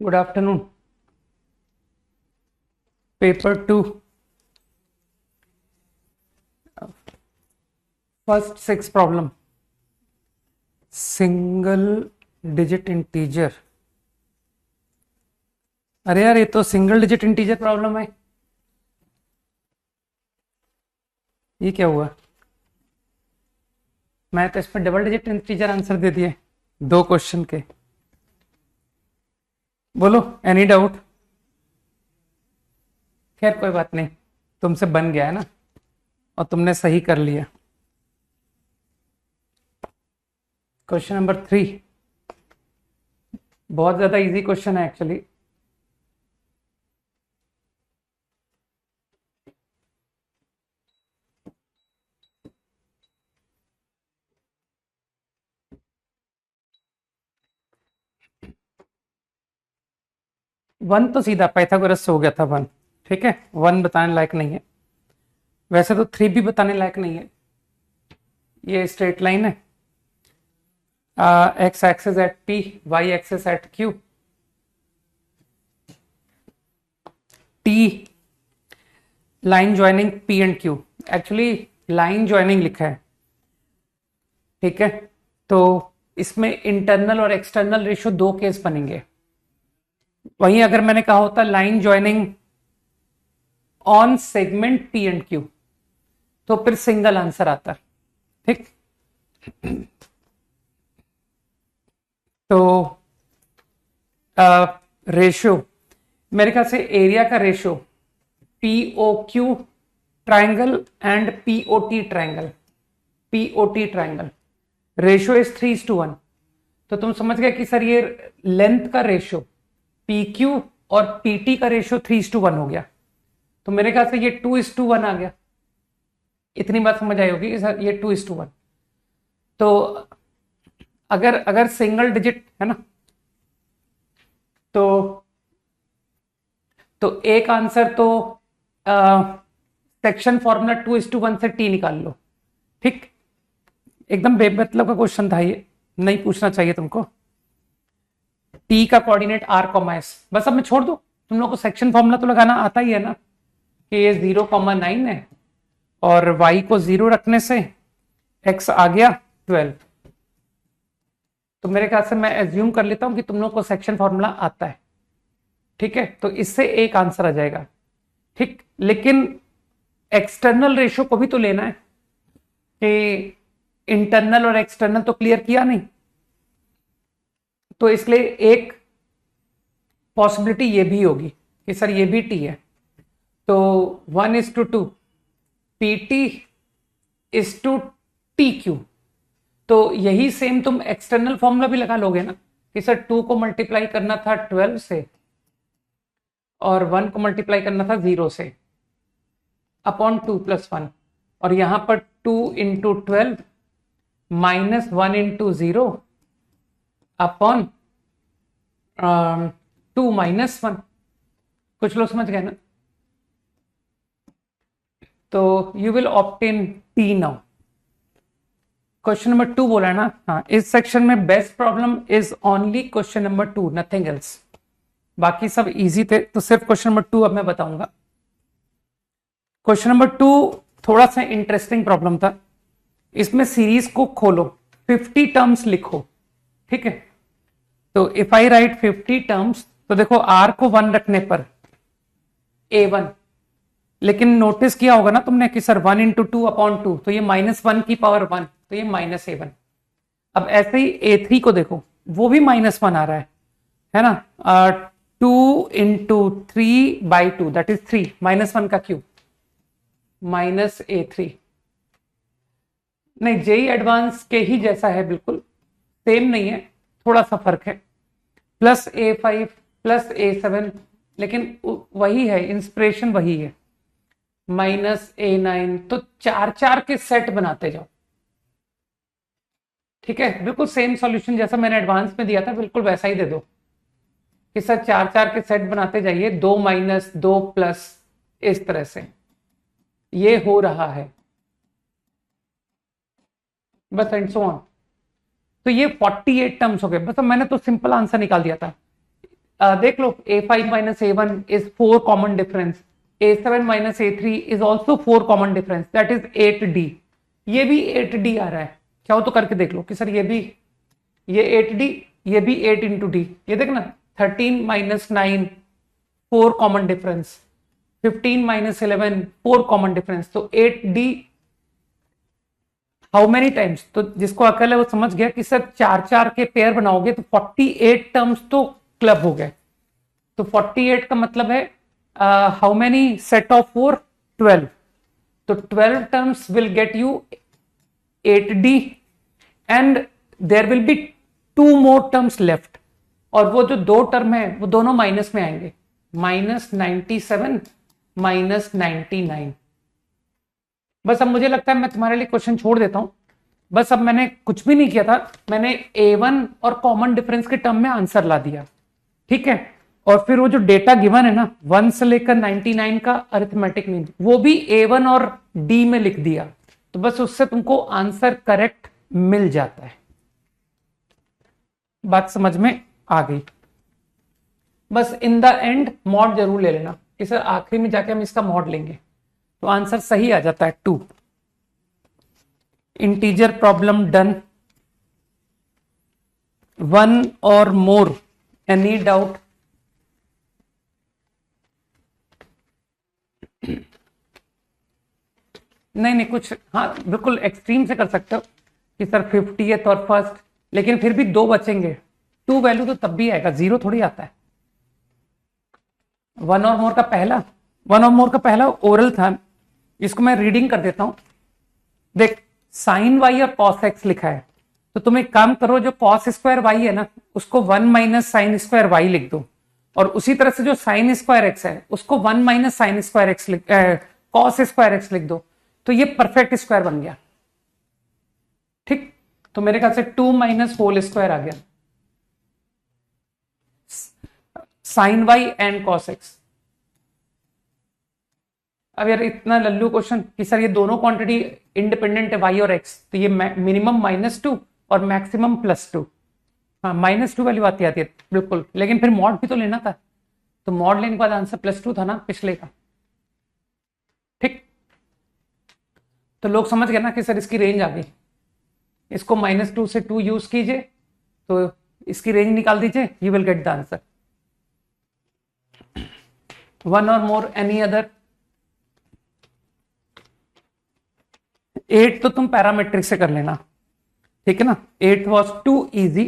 Good afternoon. Paper 2. First 6 problem. Single digit integer. अरे यार, ये तो सिंगल डिजिट इंटीजर प्रॉब्लम है. ये क्या हुआ? मैं तो इस पर डबल डिजिट इंटीजर आंसर दे दिए 2 क्वेश्चन के. बोलो, एनी डाउट? खैर कोई बात नहीं, तुमसे बन गया है ना, और तुमने सही कर लिया. क्वेश्चन नंबर 3 बहुत ज्यादा इजी क्वेश्चन है एक्चुअली. वन तो सीधा पाइथागोरस से हो गया था वन. ठीक है, वन बताने लायक नहीं है. वैसे तो 3 भी बताने लायक नहीं है. ये स्ट्रेट लाइन है, X axis at P, Y axis at Q. T line joining P and Q. Actually line joining लिखा है. ठीक है, तो इसमें इंटरनल और एक्सटर्नल रेशियो 2 केस बनेंगे. वहीं अगर मैंने कहा होता line joining on segment P and Q, तो फिर सिंगल आंसर आता. ठीक, तो रेशियो मेरे ख्याल से एरिया का ratio POQ triangle and POT triangle, POT triangle ratio is 3:1. तो तुम समझ गए कि सर ये लेंथ का रेशियो पी क्यू और पीटी का रेशियो 3:1 हो गया. तो मेरे ख्याल से ये 2:1 आ गया. इतनी बात समझ आई होगी कि सर ये 2:1. तो अगर अगर सिंगल डिजिट है ना, तो एक आंसर तो सेक्शन फॉर्मूला 2:1 से टी निकाल लो. ठीक, एकदम बेमतलब का क्वेश्चन था ये, नहीं पूछना चाहिए तुमको. टी का कोऑर्डिनेट आर कॉमा एस. बस अब मैं छोड़ दूं, तुम लोग को सेक्शन फॉर्मूला तो लगाना आता ही है ना, कि ये 0,9 है और y को 0 रखने से x आ गया 12. तो मेरे ख्याल से मैं एज्यूम कर लेता हूं कि तुम लोग को सेक्शन फॉर्मूला आता है. ठीक है, तो इससे एक आंसर आ जाएगा. ठीक, लेकिन एक्सटर्नल रेशियो को भी तो लेना है, कि इंटरनल और एक्सटर्नल तो क्लियर किया नहीं. तो इसलिए एक पॉसिबिलिटी ये भी होगी कि सर ये भी टी है. तो 1:2 P T is to T Q. तो यही सेम तुम एक्सटर्नल फॉर्मूला भी लगा लोगे ना, कि सर 2 को मल्टीप्लाई करना था 12 से और 1 को मल्टीप्लाई करना था 0 से, अपॉन 2 + 1. और यहां पर 2 × 12 - 1 × 0 अपॉन 2 - 1. कुछ लोग समझ गए ना. तो you will obtain T now. Question number 2 बोला है ना. हाँ, इस सेक्शन में best problem is only question number 2, nothing else. बाकी सब इजी थे, तो सिर्फ क्वेश्चन नंबर 2 अब मैं बताऊंगा. क्वेश्चन नंबर 2 थोड़ा सा इंटरेस्टिंग प्रॉब्लम था. इसमें सीरीज को खोलो, 50 टर्म्स लिखो. ठीक है, तो इफ आई राइट 50 टर्म्स, तो देखो आर को 1 रखने पर A1. लेकिन नोटिस किया होगा ना तुमने कि सर 1 × 2/2, तो ये -1 की पावर 1, तो ये -A1. अब ऐसे ही A3 को देखो, वो भी -1 आ रहा है ना. 2 × 3/2 दैट इज 3, -1 का क्यूब, -A3. नहीं, जेई एडवांस के ही जैसा है, बिल्कुल सेम नहीं है, थोड़ा सा फर्क है. +A5 +A7, लेकिन वही है, इंस्पिरेशन वही है, -A9. तो 4 के सेट बनाते जाओ. ठीक है, बिल्कुल सेम सॉल्यूशन जैसा मैंने एडवांस में दिया था, बिल्कुल वैसा ही दे दो, कि सर 4 के सेट बनाते जाइए, 2 - 2 प्लस, इस तरह से ये हो रहा है बस, एंड सो ऑन. तो ये 48 टर्म्स हो गए. बस मैंने तो सिंपल आंसर निकाल दिया था. देख लो A5 minus A1 is 4 common difference, A7 minus A3 is also 4 common difference, that is 8D। ये भी 8D आ रहा है, चाहो तो करके देख लो कि सर ये भी, ये 8D, ये भी 8 इंटू डी, ये देखना 13 minus 9 4 common difference, 15 minus 11 4 common difference, तो 8D हाउ मेनी टाइम्स। तो जिसको अकल है वो समझ गया कि सर 4-4 के पेयर बनाओगे तो 48 टर्म्स तो क्लब हो गए। तो 48 का मतलब है हाउ मेनी सेट ऑफ 4, 12, तो 12 terms will get you 8D and there will be 2 more terms left, और वो जो 2 टर्म है वो दोनों माइनस में आएंगे, -97 -99। बस अब मुझे लगता है मैं तुम्हारे लिए क्वेश्चन छोड़ देता हूं। बस अब मैंने कुछ भी नहीं किया था, मैंने A1 और कॉमन डिफरेंस के टर्म में आंसर ला दिया, ठीक है। और फिर वो जो डेटा गिवन है ना 1 से लेकर 99 का अरिथमेटिक मीन, वो भी A1 और D में लिख दिया, तो बस उससे तुमको आंसर करेक्ट मिल जाता है। बात समझ में आ गई। बस इन द एंड मॉड जरूर ले लेना कि सर आखिरी में जाके हम इसका मॉड लेंगे, तो आंसर सही आ जाता है 2। Integer problem done. 1 और मोर, एनी डाउट? नहीं कुछ, हाँ बिल्कुल एक्सट्रीम से कर सकते हो कि सर 50th और फर्स्ट, लेकिन फिर भी 2 बचेंगे, 2 वैल्यू तो तब भी आएगा, 0 थोड़ी आता है। 1 और मोर का पहला ओरल था, इसको मैं रीडिंग कर देता हूं। देख साइन वाई और कॉस एक्स लिखा है, तो तुम एक काम करो, जो कॉस स्क्वायर वाई है ना उसको 1 माइनस साइन स्क्वायर वाई लिख दो, और उसी तरह से जो साइन स्क्वायर एक्स है उसको 1 minus sine square x cos square x लिख दो, तो ये परफेक्ट स्क्वायर बन गया, ठीक। तो मेरे ख्याल से 2 माइनस होल स्क्वायर आ गया, sine Y and cos X. अब यार इतना लल्लू क्वेश्चन कि सर ये दोनों क्वांटिटी इंडिपेंडेंट है वाई और एक्स, तो ये मिनिमम -2 और मैक्सिमम +2, हाँ -2 वैल्यू आती है बिल्कुल, लेकिन फिर मॉड भी तो लेना था, तो मॉड लेने के बाद आंसर +2 था ना पिछले का, ठीक। तो लोग समझ गए ना कि सर इसकी रेंज आ गई, इसको -2 से 2 यूज कीजिए तो इसकी रेंज निकाल दीजिए, you will gate the answer. 1 और मोर, एनी अदर? 8 तो तुम पैरामेट्रिक से कर लेना, ठीक है ना, 8 वॉज टू इजी,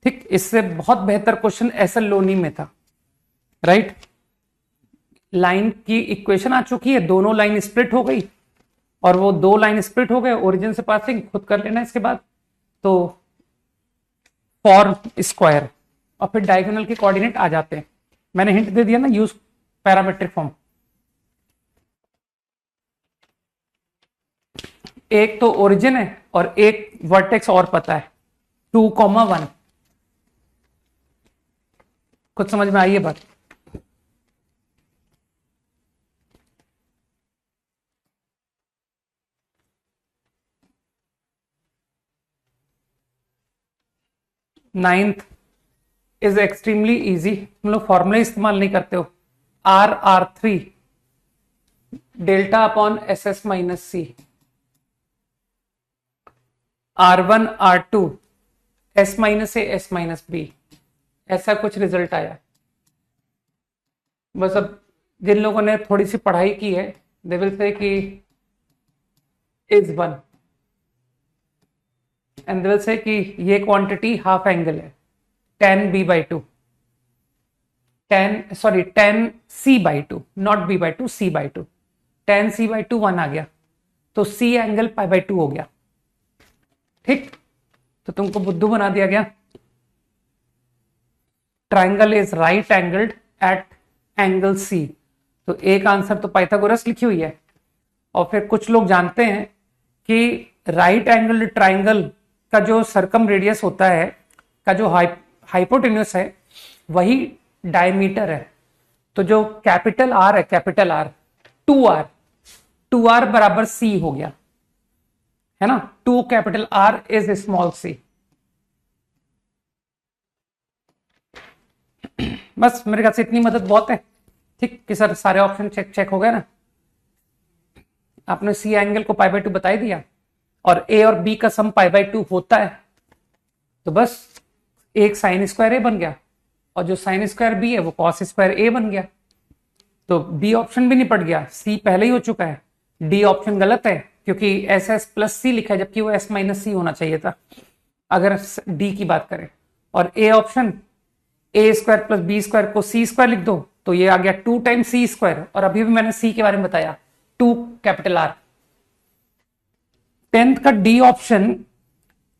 ठीक। इससे बहुत बेहतर क्वेश्चन एसएल लोनी में था, राइट। लाइन की इक्वेशन आ चुकी है, दोनों लाइन स्प्लिट हो गई, और वो 2 लाइन स्प्लिट हो गए ओरिजिन से पासिंग, खुद कर लेना इसके बाद। तो फॉर्म स्क्वायर, और फिर डायगोनल के कोऑर्डिनेट आ जाते हैं, मैंने हिंट दे दिया ना, यूज पैरामेट्रिक फॉर्म। एक तो ओरिजिन है और एक वर्टेक्स और पता है, 2,1। कुछ समझ में आई है बात? नाइन्थ इज एक्सट्रीमली इजी, हम लोग फॉर्मूला इस्तेमाल नहीं करते हो, R3 delta upon SS minus C, R1 R2 S minus A S minus B, ऐसा कुछ रिजल्ट आया। बस अब जिन लोगों ने थोड़ी सी पढ़ाई की है दे विल से कि इज 1 एंड दे विल से कि ये क्वांटिटी हाफ एंगल है, tan B/2, tan C/2, not B/2, C/2, tan C/2 1 आ गया, तो C एंगल π/2 हो गया, ठीक। तो तुमको बुद्धू बना दिया गया। Triangle is right angled at angle C, तो एक आंसर तो पाइथागोरस लिखी हुई है, और फिर कुछ लोग जानते हैं कि राइट एंगल्ड ट्राइंगल का जो सर्कम रेडियस होता है, का जो हाइपोटेन्यूस है वही डायमीटर है, तो जो कैपिटल R है, कैपिटल R 2R बराबर C हो गया, है ना, 2 capital R is small c। बस मेरे ख्याल से इतनी मदद बहुत है। ठीक कि सर सारे ऑप्शन चेक हो गए ना, आपने सी एंगल को पाई बाय 2 बता ही दिया, और ए और बी का सम पाई बाय 2 होता है, तो बस एक साइन स्क्वायर ए बन गया, और जो साइन स्क्वायर बी है वो कॉस स्क्वायर ए बन गया। तो बी ऑप्शन भी निपट गया, सी पहले ही हो चुका है, डी ऑप्शन गलत है क्योंकि एस एस प्लस सी लिखा है जबकि वो एस माइनस सी होना चाहिए था अगर डी की बात करें। और A option A square plus B square को सी स्क्वायर लिख दो तो ये आ गया 2 टाइम्स सी स्क्वायर, और अभी भी मैंने सी के बारे में बताया 2 कैपिटल आर। 10th का डी ऑप्शन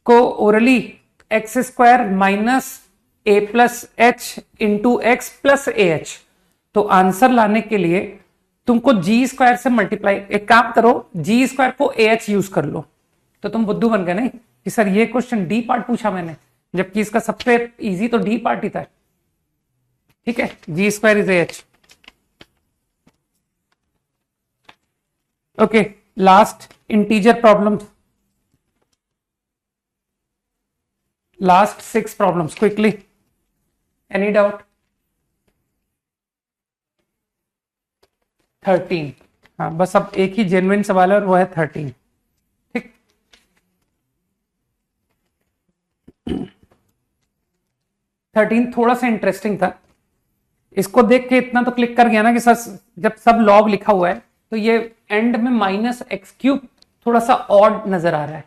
को orally x square minus A plus H into x plus A H, तो आंसर लाने के लिए तुमको जी स्क्वायर से मल्टीप्लाई, एक काम करो जी स्क्वायर को ए एच यूज कर लो, तो तुम बुद्धू बन गए नहीं कि सर ये क्वेश्चन डी पार्ट पूछा मैंने, जबकि इसका सबसे इजी तो डी पार्ट ही था। ठीक है, G square is A H. Okay, last integer problem, last 6 problems quickly, any doubt? 13, हाँ बस अब एक ही जेन्युइन सवाल है और वो है 13। ठीक, 13 थोड़ा सा इंटरेस्टिंग था, इसको देख के इतना तो क्लिक कर गया ना कि सर जब सब लॉग लिखा हुआ है तो ये एंड में माइनस एक्स क्यूब थोड़ा सा ऑड नजर आ रहा है,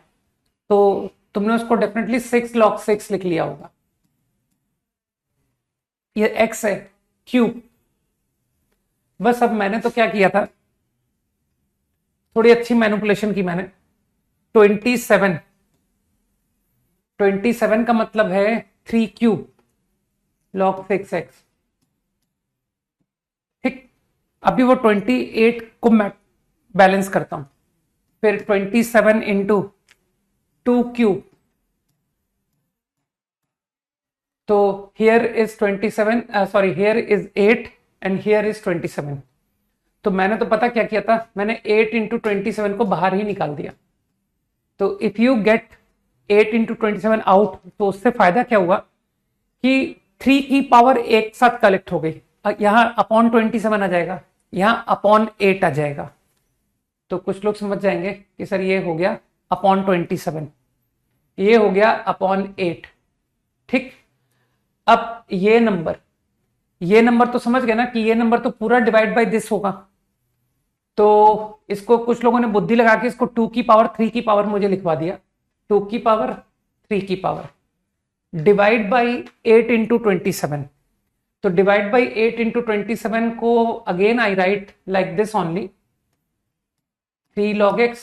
तो तुमने उसको डेफिनेटली 6 log 6 लिख लिया होगा। ये एक्स है क्यूब, बस अब मैंने तो क्या किया था, थोड़ी अच्छी मैनिपुलेशन की मैंने। 27 का मतलब है 3 क्यूब log 6x। ठीक, अभी वो 28 को मैं बैलेंस करता हूं, फिर 27 इंटू 2 क्यूब, तो here is 27, sorry here is 8 and here is 27। तो मैंने तो पता क्या किया था, मैंने 8 इंटू 27 को बाहर ही निकाल दिया। तो if you get 8 into 27 out, तो उससे फायदा क्या हुआ कि 3 की पावर एक साथ कलेक्ट हो गई, यहां अपॉन 27 आ जाएगा, यहां अपॉन 8 आ जाएगा, तो कुछ लोग समझ जाएंगे कि सर ये हो गया अपॉन 27, ये हो गया अपॉन 8। ठीक, अब ये नंबर तो समझ गए ना कि ये नंबर तो पूरा डिवाइड बाय दिस होगा, तो इसको कुछ लोगों ने बुद्धि लगा के इसको 2 की पावर 3 की पावर मुझे लिखवा दिया, 2 की पावर 3 की पावर डिवाइड बाय 8 इंटू 27। तो डिवाइड बाय 8 इंटू 27 को again I right like this only, 3 log x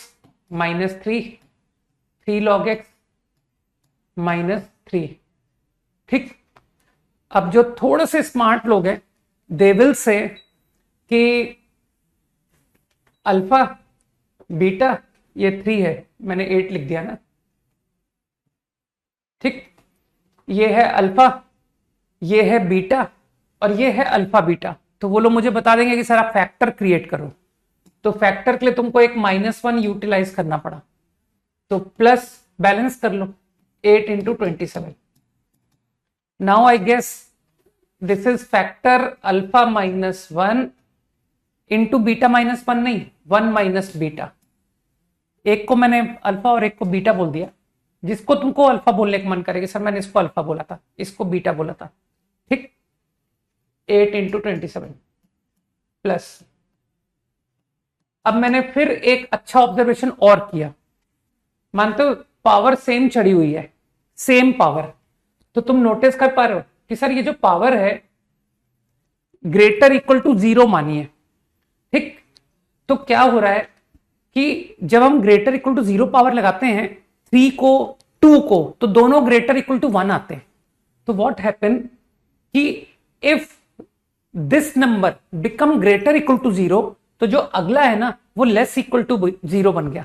minus 3 log x minus 3। ठीक, अब जो थोड़े से स्मार्ट लोग हैं दे विल से कि अल्फा बीटा ये 3 है, मैंने 8 लिख दिया ना। ठीक, ये है अल्फा, ये है बीटा, और ये है अल्फा बीटा। तो वो लोग मुझे बता देंगे कि सर आप फैक्टर क्रिएट करो, तो फैक्टर के लिए तुमको एक -1 यूटिलाइज करना पड़ा, तो प्लस बैलेंस कर लो 8 into 27। Now I guess this is factor alpha -1 into beta -1, नहीं 1 माइनस बीटा। एक को मैंने अल्फा और एक को बीटा बोल दिया, जिसको तुमको अल्फा बोलने का मन करेगा, सर मैंने इसको अल्फा बोला था, इसको बीटा बोला था। ठीक, 8 इंटू 27 प्लस, अब मैंने फिर एक अच्छा ऑब्जर्वेशन और किया, मानते हो पावर सेम चढ़ी हुई है, सेम पावर, तो तुम नोटिस कर पा रहे हो कि सर ये जो पावर है ग्रेटर इक्वल टू 0 मानिए। ठीक, तो क्या हो रहा है कि जब हम ग्रेटर इक्वल टू 0 पावर लगाते हैं 3 को 2 को, तो दोनों ग्रेटर इक्वल टू 1 आते हैं। तो व्हाट हैपन कि if this number become greater equal to 0, तो जो अगला है ना वो लेस इक्वल टू 0 बन गया।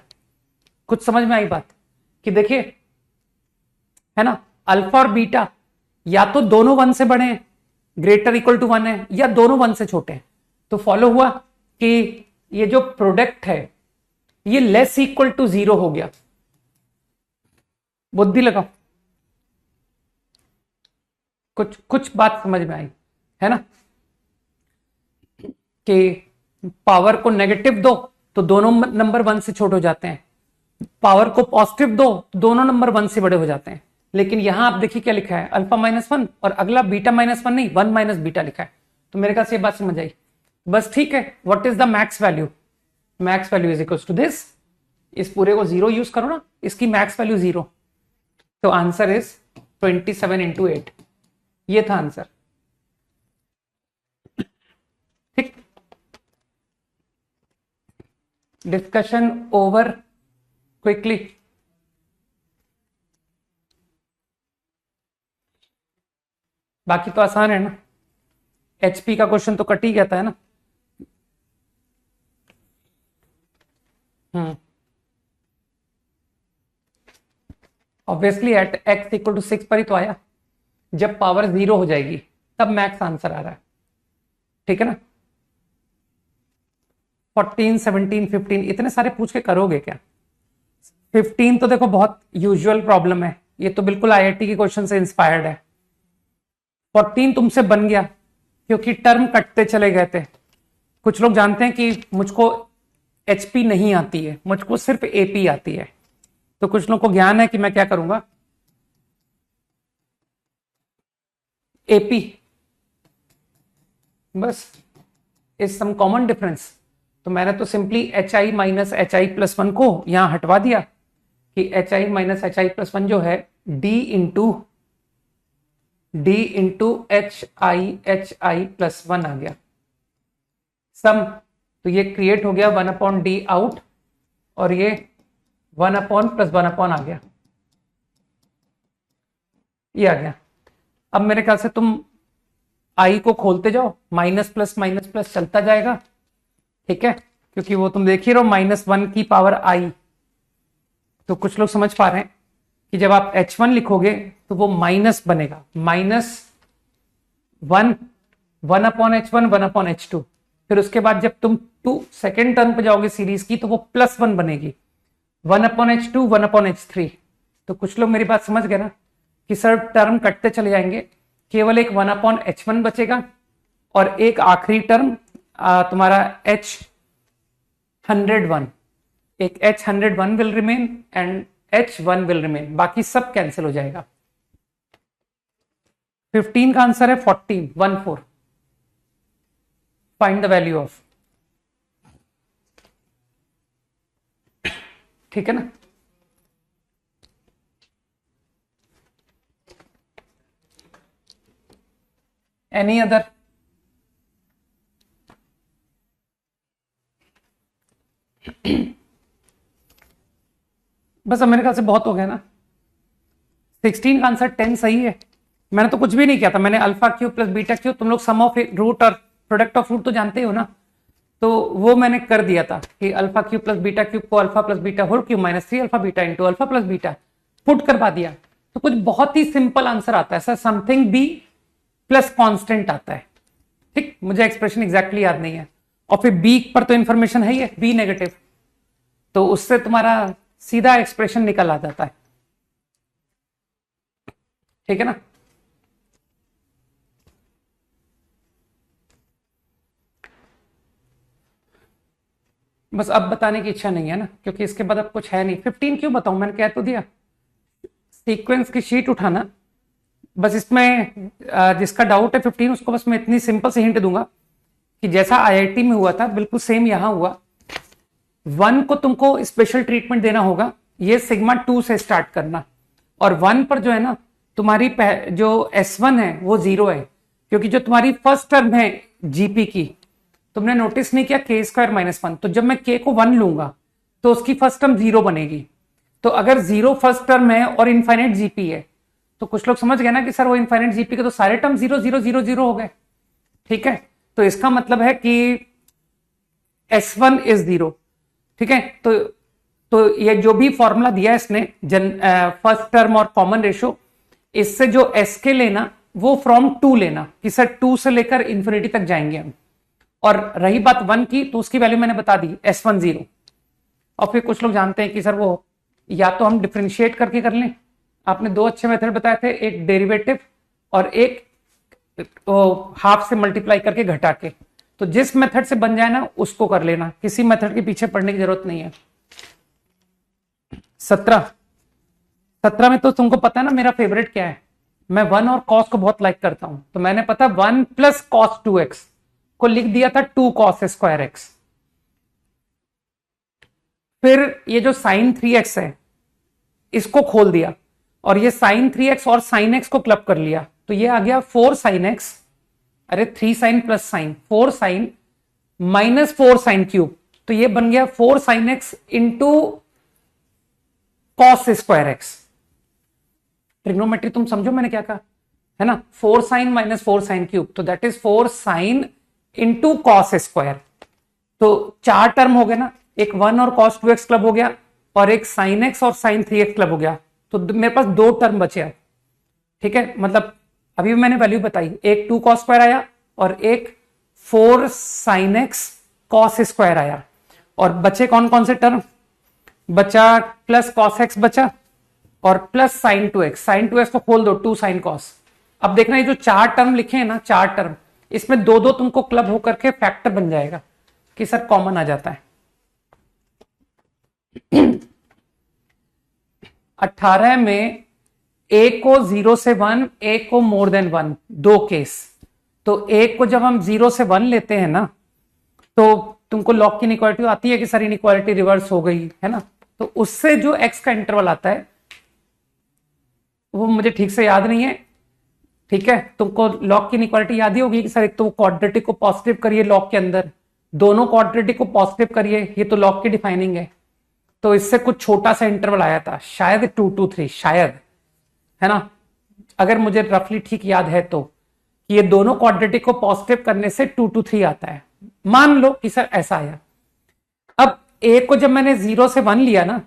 कुछ समझ में आई बात कि देखिए, है ना, अल्फा और बीटा या तो दोनों 1 से बड़े हैं, ग्रेटर इक्वल टू 1 है, या दोनों 1 से छोटे हैं। तो फॉलो हुआ कि ये जो प्रोडक्ट है ये लेस इक्वल टू 0 हो गया। बुद्धि लगाओ, कुछ बात समझ में आई। है ना, कि पावर को नेगेटिव दो तो दोनों नंबर 1 से छोटे हो जाते हैं, पावर को पॉजिटिव दो तो दोनों नंबर 1 से बड़े हो जाते हैं। लेकिन यहां आप देखिए क्या लिखा है, अल्फा -1 और अगला बीटा -1 नहीं, 1 माइनस बीटा लिखा है। तो मेरे ख्याल से ये बात समझ आई। बस ठीक है, what is the max value? Max value is equal to this, इस पूरे को 0 यूज करो ना, इसकी मैक्स वैल्यू 0, तो आंसर इज 27 इंटू 8। ये था आंसर। ठीक, डिस्कशन ओवर क्विकली। बाकी तो आसान है ना, एचपी का क्वेश्चन तो कट ही गया था, है ना। Obviously at x equal to 6 पर ही तो आया, जब पावर 0 हो जाएगी तब मैक्स आंसर आ रहा है, ठीक है ना। 14, 17, 15 इतने सारे पूछ के करोगे क्या? 15 तो देखो बहुत यूजुअल प्रॉब्लम है, ये तो बिल्कुल आईआईटी के क्वेश्चन से इंस्पायर्ड है। 14 तुमसे बन गया क्योंकि टर्म कटते चले गए थे। कुछ लोग जानते हैं कि मुझको एचपी नहीं आती है, मुझको सिर्फ एपी आती है, तो कुछ लोगों को ज्ञान है कि मैं क्या करूंगा, एपी बस इज सम कॉमन डिफरेंस। तो मैंने तो simply H I minus H I plus 1 को यहां हटवा दिया कि H I minus H I plus 1 जो है D into H I plus 1 आ गया सम। तो ये क्रिएट हो गया 1 अपॉन डी आउट, और ये 1 अपॉन प्लस 1 अपॉन आ गया, ये आ गया। अब मेरे ख्याल से तुम आई को खोलते जाओ, माइनस प्लस चलता जाएगा, ठीक है, क्योंकि वो तुम देख ही रहो -1 की पावर आई। तो कुछ लोग समझ पा रहे हैं कि जब आप h1 लिखोगे तो वो माइनस बनेगा, -1 अपॉन h1 1 अपॉन h2। फिर उसके बाद जब तुम सेकेंड टर्म पे जाओगे सीरीज की तो वो +1 बनेगी, 1 अपॉन h2 1 अपॉन h3। तो कुछ लोग मेरी बात समझ गए ना कि सर टर्म कटते चले जाएंगे, केवल एक 1 अपॉन h1 बचेगा और एक आखिरी टर्म तुम्हारा H101, एक H101 will remain and H1 will remain, बाकी सब कैंसिल हो जाएगा। 15 का आंसर है 14। फाइंड द वैल्यू ऑफ, ठीक है ना। Any other? बस अब मेरे ख्याल से बहुत हो गया ना। 16 का आंसर 10 सही है। मैंने तो कुछ भी नहीं किया था, मैंने alpha cube plus beta cube, तुम लोग सम ऑफ रूट और प्रोडक्ट ऑफ रूट तो जानते हो ना, तो वो मैंने कर दिया था कि alpha cube plus beta cube को alpha plus beta whole cube minus 3 alpha beta into alpha plus beta put करवा दिया। तो कुछ बहुत ही सिंपल आंसर आता है, sir something B plus constant आता है, ठीक। मुझे एक्सप्रेशन एग्जैक्टली याद नहीं है, और फिर बी पर तो इंफॉर्मेशन है ही है, बी नेगेटिव, तो उससे तुम्हारा सीधा एक्सप्रेशन निकल आ जाता है, ठीक है ना। बस अब बताने की इच्छा नहीं है ना, क्योंकि इसके बाद अब कुछ है नहीं। 15 क्यों बताऊं, मैंने कह तो दिया, सीक्वेंस की शीट उठाना। बस इसमें जिसका डाउट है 15, उसको बस मैं इतनी सिंपल से हिंट दूंगा कि जैसा आईआईटी में हुआ था बिल्कुल सेम यहां हुआ। 1 को तुमको स्पेशल ट्रीटमेंट देना होगा, ये सिग्मा 2 से स्टार्ट करना, और 1 पर जो है ना तुम्हारी जो S1 है वो 0 है, क्योंकि जो तुम्हारी फर्स्ट टर्म है जीपी की, तुमने नोटिस नहीं किया k² - 1, तो जब मैं k को 1 लूंगा तो उसकी फर्स्ट टर्म 0 बनेगी। तो अगर 0 फर्स्ट टर्म है और इनफाइनाइट जीपी है, तो कुछ लोग समझ गए ना कि सर वो इनफाइनाइट जीपी के तो सारे टर्म 0 0 0 0 हो गए, ठीक है। तो इसका मतलब है कि S1 इज 0, ठीक है। तो ये जो भी फॉर्मूला दिया है इसने फर्स्ट टर्म और कॉमन रेशो, इससे जो एस के लेना वो फ्रॉम 2 लेना कि सर 2 से लेकर इंफिनिटी तक जाएंगे हम। और रही बात 1 की, तो उसकी वैल्यू मैंने बता दी S1 0। और फिर कुछ लोग जानते हैं कि सर वो या तो हम डिफरेंशिएट करके कर लें, आपने 2 अच्छे मेथड बताए थे, एक डेरिवेटिव और एक हाफ से मल्टीप्लाई करके घटा के। तो जिस मेथड से बन जाए ना उसको कर लेना, किसी मेथड के पीछे पड़ने की जरूरत नहीं है। 17 में तो तुमको पता है ना मेरा फेवरेट क्या है, मैं 1 और कॉस को बहुत लाइक करता हूं, तो मैंने पता 1 प्लस कॉस 2x को लिख दिया था 2 कॉस स्क्वायर एक्स। फिर ये जो साइन 3x है इसको खोल दिया, और ये साइन 3x और साइन x को क्लब कर लिया, तो ये आ गया 4 साइन x, अरे 3 sine plus sine 4 sine minus 4 sine cube, तो ये बन गया 4 sine x into cos square X. Trigonometry तुम समझो मैंने क्या कहा है ना, 4 साइन माइनस 4 साइन क्यूब, तो that is 4 sine into cos square. तो 4 टर्म हो गए ना, एक 1 और कॉस 2x क्लब हो गया, और एक साइन x और साइन 3x क्लब हो गया, तो मेरे पास 2 टर्म बचे अब। ठीक है, मतलब अभी मैंने वैल्यू बताई, एक 2 कॉस स्क्वायर आया और एक 4 साइन x कॉस स्क्वायर आया, और बचे कौन कौन से टर्म, बचा प्लस कॉस x बचा और plus sign 2x, sign 2x को खोल दो 2 साइन कॉस। अब देखना ये जो 4 टर्म लिखे हैं ना, 4 टर्म, इसमें 2-2 तुमको क्लब होकर के फैक्टर बन जाएगा कि सर कॉमन आ जाता है। 18 में a को 0 से 1, a को मोर देन 1, 2 केस। तो a को जब हम 0 से 1 लेते हैं ना, तो तुमको लॉग की इनइक्वालिटी आती है कि सर इनइक्वालिटी रिवर्स हो गई है ना, तो उससे जो x का इंटरवल आता है वो मुझे ठीक से याद नहीं है। ठीक है, तुमको लॉग की इनइक्वालिटी याद ही होगी कि सर एक तो क्वाड्रेटिक को पॉजिटिव करिए लॉग के अंदर, दोनों क्वाड्रेटिक को पॉजिटिव करिए, ये तो लॉग की डिफाइनिंग है। तो इससे कुछ छोटा सा इंटरवल आया था, शायद 2 to 3, शायद, है ना, अगर मुझे रफली ठीक याद है तो, ये दोनों क्वाड्रेटिक को पॉजिटिव करने से 2 to 3 आता है। मान लो कि सर ऐसा आया। अब a को जब मैंने 0 से 1 लिया ना,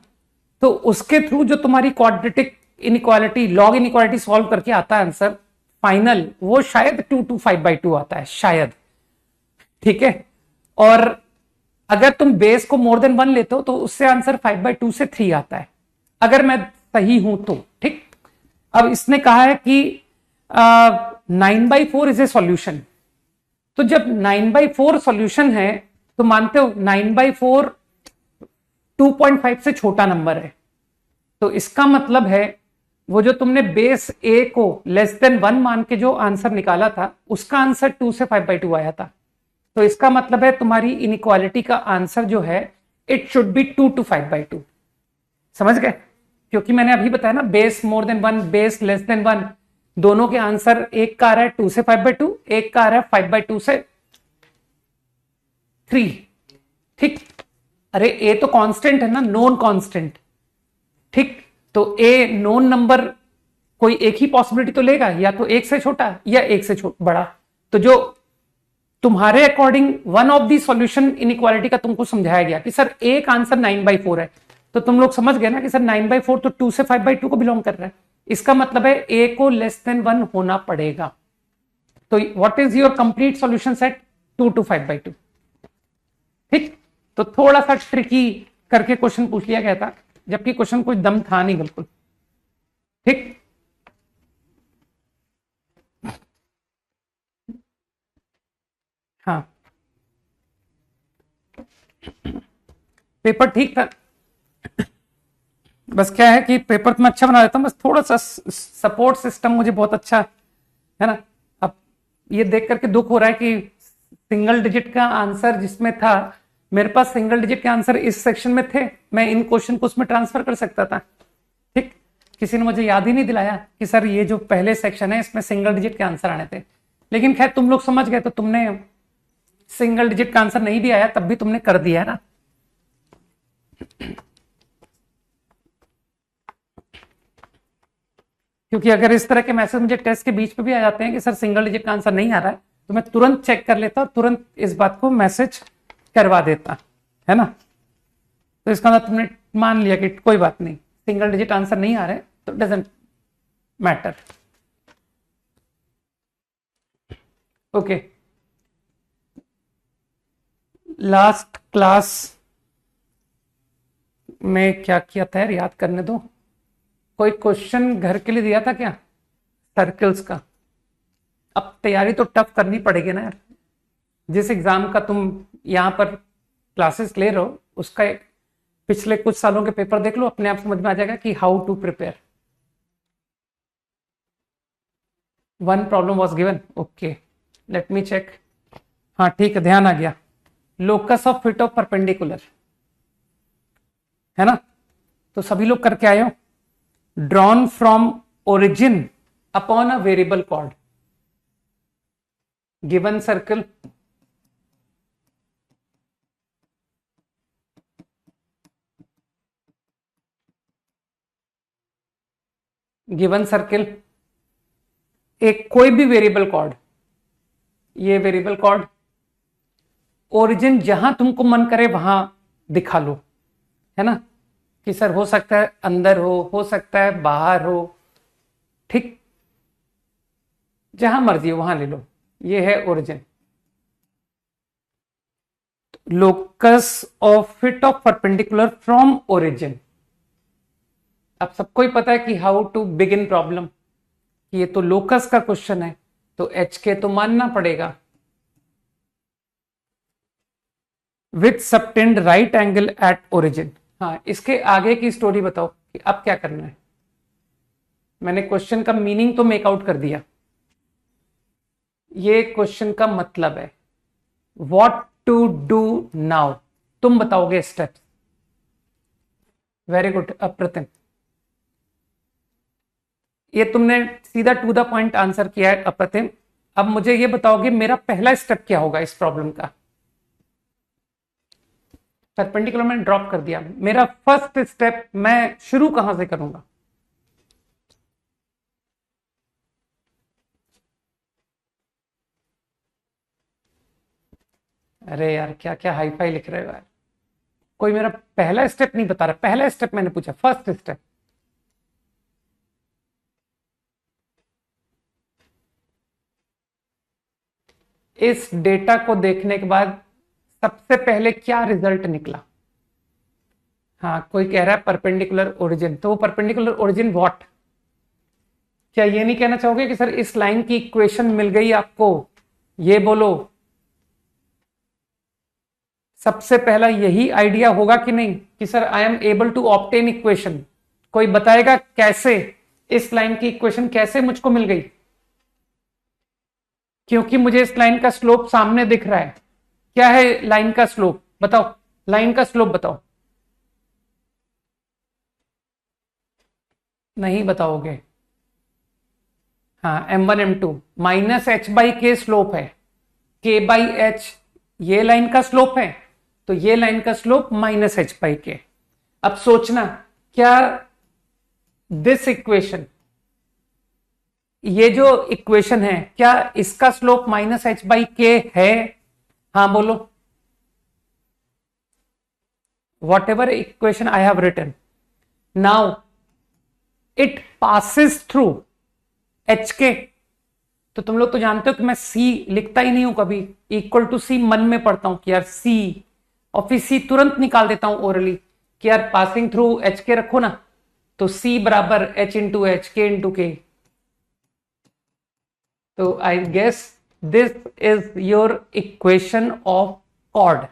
तो उसके थ्रू जो तुम्हारी quadratic inequality, log inequality solve करके आता है आंसर फाइनल, वो शायद 2 to 5/2 आता है शायद। ठीक है, और अगर तुम बेस को मोर देन 1 लेते हो तो उससे आंसर 5/2 से 3 आता है, अगर मैं सही हूं तो। ठीक, अब इसने कहा है कि 9/4 इज ए सॉल्यूशन, तो जब 9/4 सॉल्यूशन है तो मानते हो 9/4 2.5 से छोटा नंबर है, तो इसका मतलब है वो जो तुमने बेस a को लेस देन 1 मान के जो आंसर निकाला था उसका आंसर 2 से 5/2 आया था। तो इसका मतलब है तुम्हारी इनइक्वालिटी का आंसर जो है इट शुड बी 2 to 5/2। समझ गए, क्योंकि मैंने अभी बताया ना base more than 1, base less than 1, दोनों के आंसर, एक का आ रहा है 2 से 5/2, एक का आ रहा है 5/2 से 3। ठीक, अरे a तो कांस्टेंट है ना, नोन कांस्टेंट। ठीक, तो a नोन नंबर कोई एक ही पॉसिबिलिटी तो लेगा, या तो एक से छोटा या एक से बड़ा। तो जो तुम्हारे according one of the solution inequality का तुमको समझाया गया कि सर एक आंसर 9/4 है, तो तुम लोग समझ गए ना कि सर 9/4 तो 2 से 5/2 को बिलोंग कर रहा है, इसका मतलब है a को लेस देन 1 होना पड़ेगा। तो what is your complete solution set, 2 to 5/2। ठीक, तो थोड़ा सा ट्रिकी करके क्वेश्चन पूछ लिया गया था, जबकि क्वेश्चन कुछ दम था नहीं बिल्कुल। ठीक, हाँ, पेपर ठीक था, बस क्या है कि पेपर तो मैं अच्छा बना देता हूँ, बस थोड़ा सा सपोर्ट सिस्टम मुझे बहुत अच्छा है ना। अब ये देख करके दुख हो रहा है कि सिंगल डिजिट का आंसर जिसमें था, मेरे पास सिंगल डिजिट के आंसर इस सेक्शन में थे, मैं इन क्वेश्चन को उसमें ट्रांसफर कर सकता था। ठीक, किसी ने मुझे याद ही नहीं दिलाया कि सर ये जो पहले सेक्शन है इसमें सिंगल डिजिट के आंसर आने थे, लेकिन खैर तुम लोग समझ गए, तो तुमने सिंगल डिजिट का आंसर नहीं भी आया तब भी तुमने कर दिया है ना। क्योंकि अगर इस तरह के मैसेज मुझे टेस्ट के बीच पे भी आ जाते हैं कि सर सिंगल डिजिट का आंसर नहीं आ रहा है, तो मैं तुरंत चेक कर लेता और तुरंत इस बात को मैसेज करवा देता, है ना। तो इसका मतलब तुमने मान लिया कि कोई बात नहीं, सिंगल डिजिट आंसर नहीं आ रहे तो doesn't matter. Okay, last class में क्या किया था यार, याद करने दो। कोई क्वेश्चन घर के लिए दिया था क्या, सर्कल्स का? अब तैयारी तो टफ करनी पड़ेगी ना यार। जिस एग्जाम का तुम यहाँ पर क्लासेस ले रहे हो उसका पिछले कुछ सालों के पेपर देख लो, अपने आप समझ में आ जाएगा कि how to prepare. One problem was given, okay let me check. हाँ ठीक है, ध्यान आ गया। Locus of foot of perpendicular है ना, तो सभी लोग करके आए हो। Drawn from origin upon a variable chord, given circle given circle, एक कोई भी वेरिएबल कॉर्ड, ये वेरिएबल कॉर्ड, ओरिजिन जहां तुमको मन करे वहां दिखा लो, है ना, कि सर हो सकता है अंदर हो सकता है बाहर हो, ठीक, जहां मर्जी हो वहां ले लो, ये है origin. Locus of foot of perpendicular from origin. अब सबको ही पता है कि हाउ टू बिगिन प्रॉब्लम, ये तो लोकस का क्वेश्चन है तो एच के तो मानना पड़ेगा। With subtend right angle at origin. हाँ, इसके आगे की स्टोरी बताओ कि अब क्या करना है। मैंने क्वेश्चन का मीनिंग तो मेक आउट कर दिया, ये क्वेश्चन का मतलब है व्हाट टू डू नाउ, तुम बताओगे स्टेप्स। वेरी गुड अप्रतिम, ये तुमने सीधा टू द पॉइंट आंसर किया है अप्रतिम। अब मुझे ये बताओगे मेरा पहला स्टेप क्या होगा इस प्रॉब्लम का। परपेंडिकुलर मैंने ड्रॉप कर दिया, मेरा फर्स्ट स्टेप मैं शुरू कहां से करूंगा। अरे यार क्या क्या हाई फाई लिख रहे हो यार, कोई मेरा पहला स्टेप नहीं बता रहा। पहला स्टेप मैंने पूछा, फर्स्ट स्टेप। इस डेटा को देखने के बाद सबसे पहले क्या रिजल्ट निकला। हाँ, कोई कह रहा है परपेंडिकुलर ओरिजिन, तो वो परपेंडिकुलर ओरिजिन व्हाट, क्या ये नहीं कहना चाहोगे कि सर इस लाइन की इक्वेशन मिल गई आपको, ये बोलो। सबसे पहला यही आइडिया होगा कि नहीं कि sir I am able to obtain equation. कोई बताएगा कैसे, इस लाइन की इक्वेशन कैसे मुझको मिल गई, क्योंकि मुझे इस लाइन का स्लोप सामने दिख रहा है। क्या है लाइन का स्लोप बताओ, लाइन का स्लोप बताओ। नहीं बताओगे। हाँ, m1 m2 minus H by के स्लोप है, k बाई एच ये लाइन का स्लोप है, तो ये लाइन का स्लोप माइनस एच बाई के। अब सोचना, क्या दिस इक्वेशन, ये जो इक्वेशन है, क्या इसका स्लोप माइनस एच बाई के है। हाँ बोलो, whatever equation I have written now it passes through H K. तो तुम लोग तो जानते हो कि मैं सी लिखता ही नहीं हूं कभी, इक्वल टू सी मन में पढ़ता हूं कि यार सी, और फिर सी तुरंत निकाल देता हूं ओरली कि यार पासिंग थ्रू एच के रखो ना, तो सी बराबर H into H, K into K. तो I guess this is your equation of chord.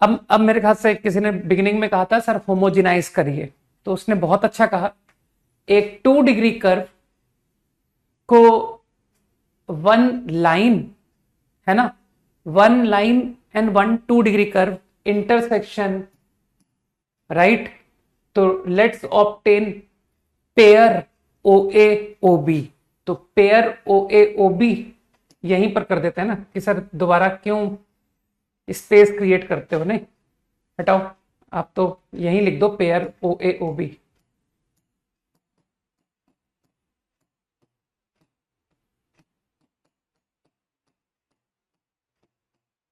अब मेरे ख्याल से किसी ने बिगिनिंग में कहा था सर होमोजिनाइज करिए, तो उसने बहुत अच्छा कहा। एक 2 डिग्री कर्व को वन लाइन, है ना, one line and one 2 degree curve intersection, right. तो let's obtain pair O A O B. तो pair O A O B यहीं पर कर देते हैं ना, कि सर दोबारा क्यों स्पेस क्रिएट करते हो, नहीं हटाओ, आप तो यहीं लिख दो pair O A O B.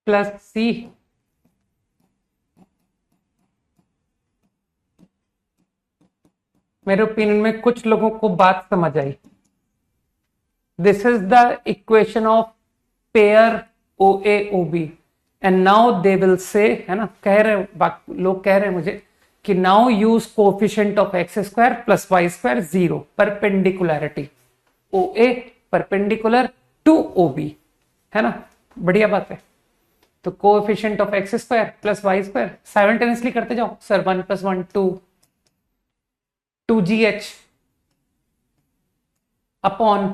Plus C मेरे ओपिनियन में कुछ लोगों को बात समझ आई। This is the equation of pair O A O B and now they will say, है ना, कह रहे लोग कह रहे हैं मुझे कि now use coefficient of X square plus Y square 0 perpendicularity O A perpendicular to OB, है ना, बढ़िया बात है। तो coefficient of X square plus Y square simultaneously करते जाओ sir, 1 + 1 two G H upon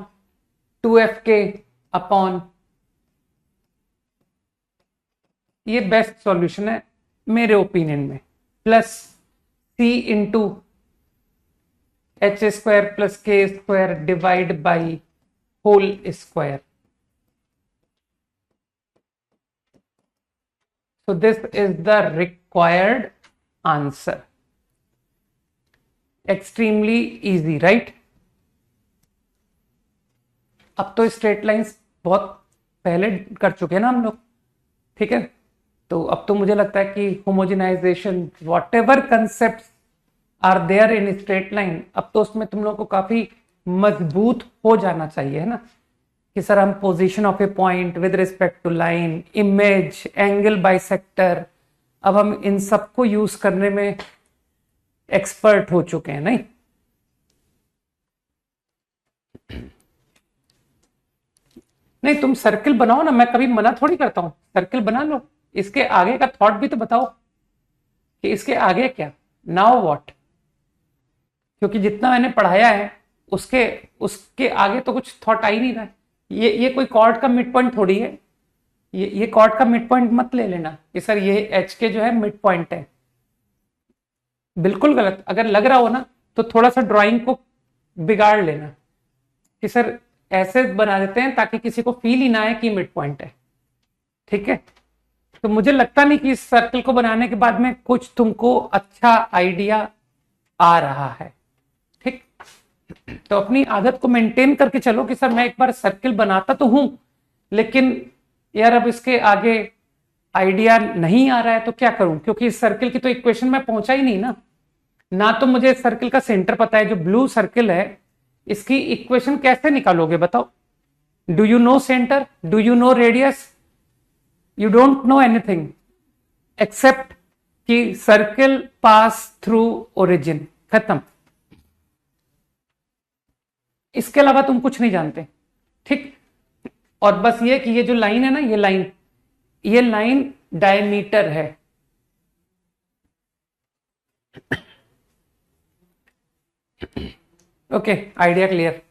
2FK upon, ये बेस्ट सॉल्यूशन है मेरे ओपिनियन में, plus C into H² plus K² divide by whole square. So this is the required answer. Extremely easy, right? अब तो straight lines बहुत पहले कर चुके हैं ना हम लोग, ठीक है। तो अब तो मुझे लगता है कि homogenization whatever concept are there in straight line, अब तो उसमें तुम लोग को काफी मजबूत हो जाना चाहिए, है ना, कि सर हम position of a point with respect to line, image, angle bisector, अब हम इन सबको यूज करने में एक्सपर्ट हो चुके हैं, नहीं? नहीं, तुम सर्किल बनाओ ना, मैं कभी मना थोड़ी करता हूं, सर्किल बना लो, इसके आगे का थॉट भी तो बताओ कि इसके आगे क्या, नाउ व्हाट, क्योंकि जितना मैंने पढ़ाया है उसके उसके आगे तो कुछ थॉट आ ही नहीं रहा है। ये कोई कॉर्ड का मिड पॉइंट थोड़ी है, ये कॉर्ड का मिड पॉइंट मत ले लेना कि सर ये एच के जो है मिड पॉइंट है, बिल्कुल गलत। अगर लग रहा हो ना तो थोड़ा सा ड्राइंग को बिगाड़ लेना कि सर ऐसे बना देते हैं ताकि किसी को फील ही ना आए कि मिड पॉइंट है, ठीक है। तो मुझे लगता नहीं कि इस सर्कल को बनाने के बाद में कुछ तुमको अच्छा आइडिया आ रहा है, ठीक। तो अपनी आदत को मेंटेन करके चलो कि सर मैं एक बार सर्किल बनाता तो हूं, लेकिन यार अब इसके आगे आइडिया नहीं आ रहा है तो क्या करूं, क्योंकि इस सर्किल की तो इक्वेशन में पहुंचा ही नहीं ना तो मुझे इस सर्किल का सेंटर पता है, जो ब्लू सर्किल है इसकी इक्वेशन कैसे निकालोगे बताओ? Do you know centre, do you know radius? You don't know anything accept कि सर्किल पास थ्रू ओरिजिन, खत्म। इसके अलावा तुम कुछ नहीं जानते, ठीक। और बस ये कि ये जो लाइन है ना, ये लाइन डायमीटर है, ओके, आइडिया क्लियर।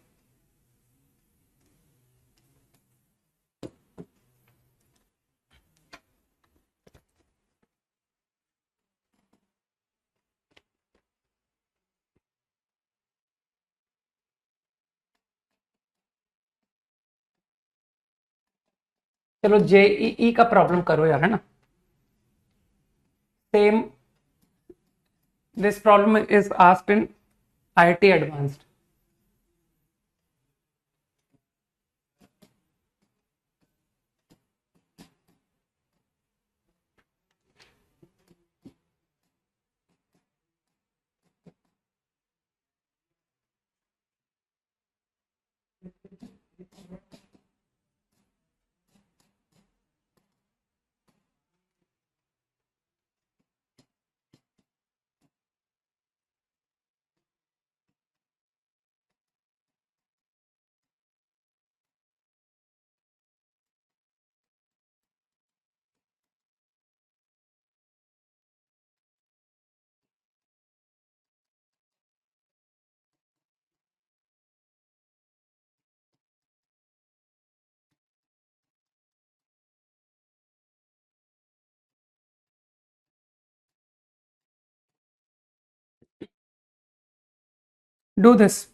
चलो जेईई का प्रॉब्लम करो यार, है ना। Same this problem is asked in IIT advanced. Do this.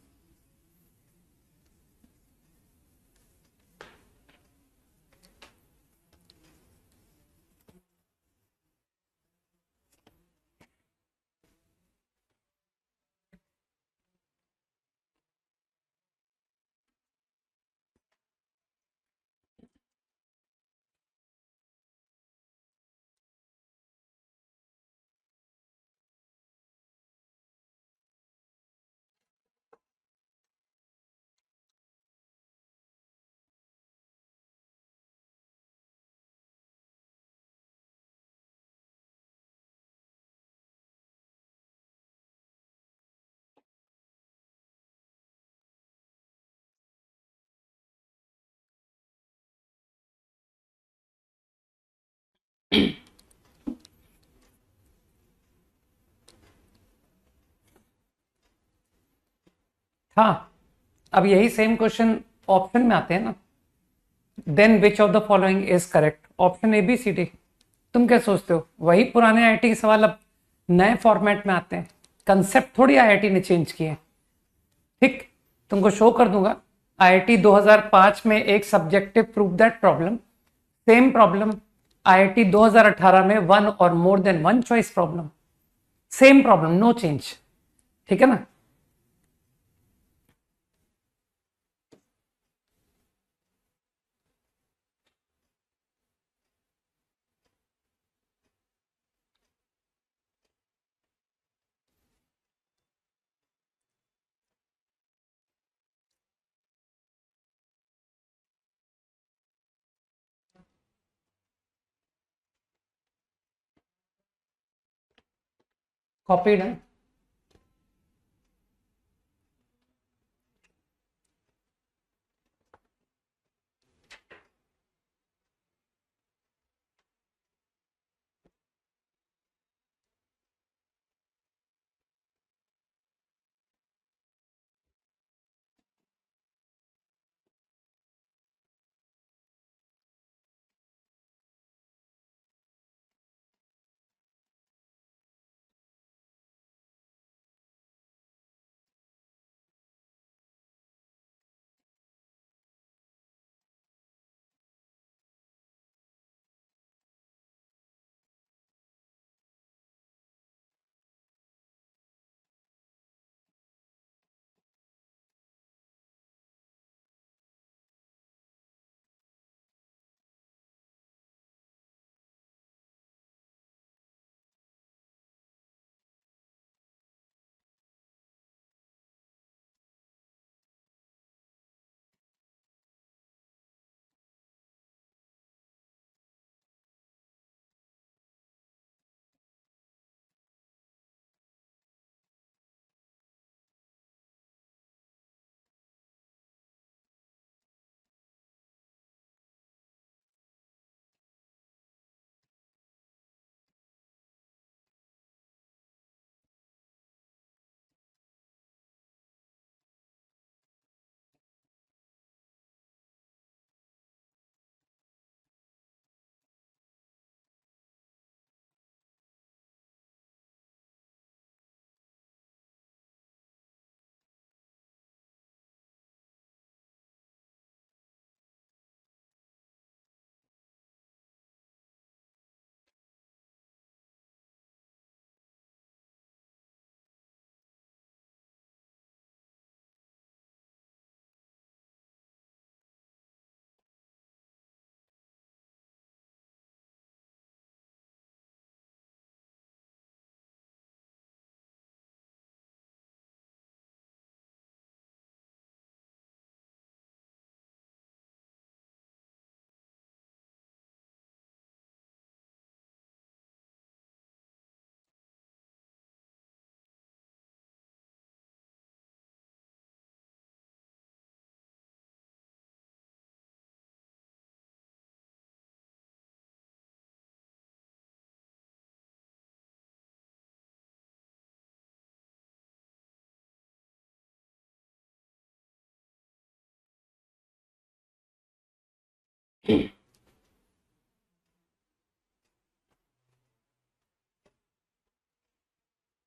हाँ, अब यही सेम क्वेश्चन ऑप्शन में आते हैं ना। Then which of the following is correct, option A B C D. तुम क्या सोचते हो? वही पुराने आईआईटी के सवाल अब नए फॉर्मेट में आते हैं, कंसेप्ट थोड़ी आईआईटी ने चेंज किए। ठीक, तुमको शो कर दूंगा आईआईटी 2005 में एक subjective proof that problem, same problem IIT 2018 में वन और more than one choice problem, same problem, no change. ठीक है ना? कॉपीड है।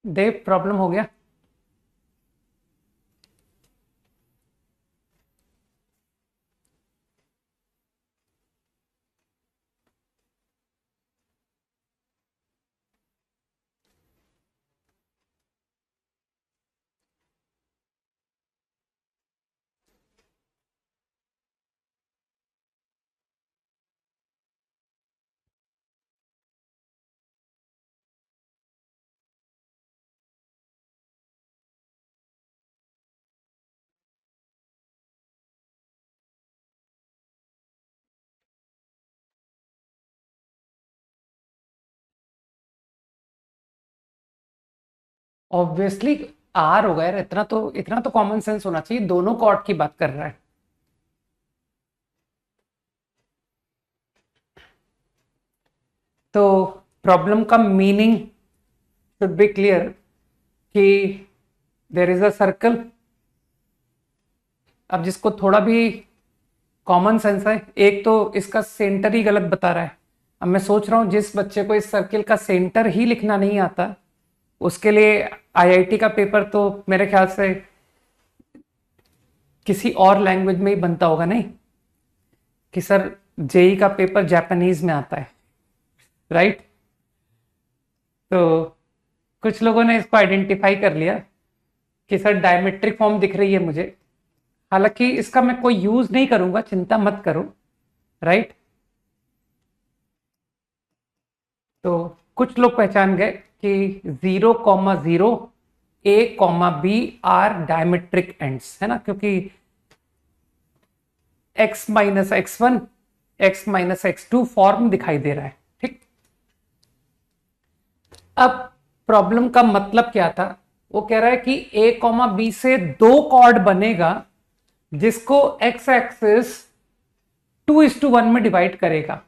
देव, प्रॉब्लम हो गया? ऑब्वियसली आर होगा यार, इतना तो कॉमन सेंस होना चाहिए, दोनों कॉर्ड की बात कर रहा है। तो प्रॉब्लम का मीनिंग शुड बी क्लियर कि देयर इज अ सर्कल। अब जिसको थोड़ा भी कॉमन सेंस है, एक तो इसका सेंटर ही गलत बता रहा है। अब मैं सोच रहा हूं जिस बच्चे को इस सर्किल का सेंटर ही लिखना नहीं आता उसके लिए आईआईटी का पेपर तो मेरे ख्याल से किसी और लैंग्वेज में ही बनता होगा, नहीं कि सर जेई का पेपर जापानीज में आता है, राइट। तो कुछ लोगों ने इसको आइडेंटिफाई कर लिया कि सर डायमेट्रिक फॉर्म दिख रही है मुझे, हालांकि इसका मैं कोई यूज नहीं करूंगा, चिंता मत करो, राइट। तो कुछ लोग पहचान गए कि 0,0 A,B आर डायमेट्रिक एंड्स, है ना, क्योंकि x minus x1 x minus x2 form दिखाई दे रहा है, ठीक। अब प्रॉब्लम का मतलब क्या था, वो कह रहा है कि A,B से दो कॉर्ड बनेगा जिसको x एक्सिस 2:1 में डिवाइड करेगा,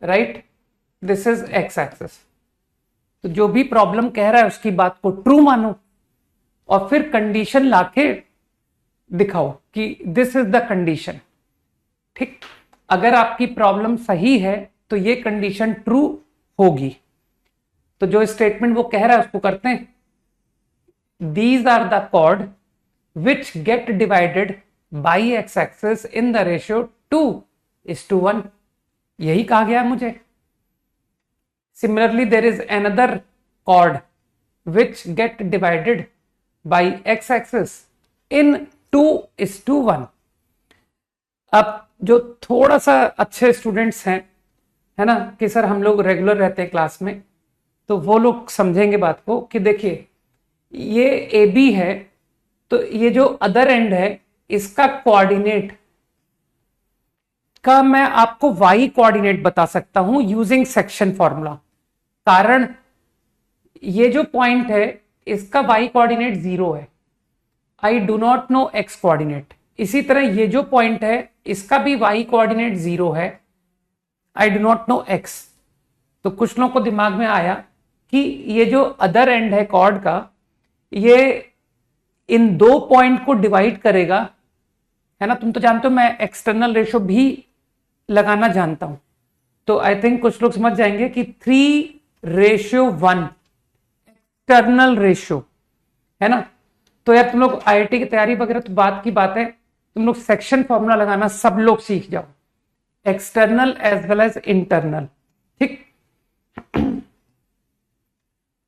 right. This is x axis. तो जो भी प्रॉब्लम कह रहा है उसकी बात को ट्रू मानो और फिर कंडीशन लाके दिखाओ कि दिस इज द कंडीशन, ठीक। अगर आपकी प्रॉब्लम सही है तो ये कंडीशन ट्रू होगी। तो जो स्टेटमेंट वो कह रहा है उसको करते हैं। These are the chord which get divided by X axis in the ratio 2:1। यही कहा गया मुझे। Similarly, there is another chord which get divided by x-axis in 2:1। अब जो थोड़ा सा अच्छे स्टूडेंट्स हैं, है ना, कि सर हम लोग रेगुलर रहते हैं क्लास में, तो वो लोग समझेंगे बात को कि देखिए ये ए बी है, तो ये जो अदर एंड है इसका कोऑर्डिनेट का मैं आपको y कोऑर्डिनेट बता सकता हूं यूजिंग सेक्शन फॉर्मूला। कारण ये जो पॉइंट है इसका y कोऑर्डिनेट 0 है, I do not know x coordinate. इसी तरह ये जो पॉइंट है इसका भी y कोऑर्डिनेट 0 है, I do not know x। तो कुछ लोगों को दिमाग में आया कि ये जो अदर एंड है कॉर्ड का, ये इन दो पॉइंट को डिवाइड करेगा, है ना। तुम तो जानते हो मैं एक्सटर्नल रेशियो भी लगाना जानता हूं, तो आई थिंक कुछ लोग समझ जाएंगे कि 3:1 एक्सटर्नल रेशियो, है ना। तो यार तुम लोग आईआईटी की तैयारी वगैरह तो बात की बात है, तुम लोग सेक्शन फॉर्मूला लगाना सब लोग सीख जाओ, external as well as internal, ठीक।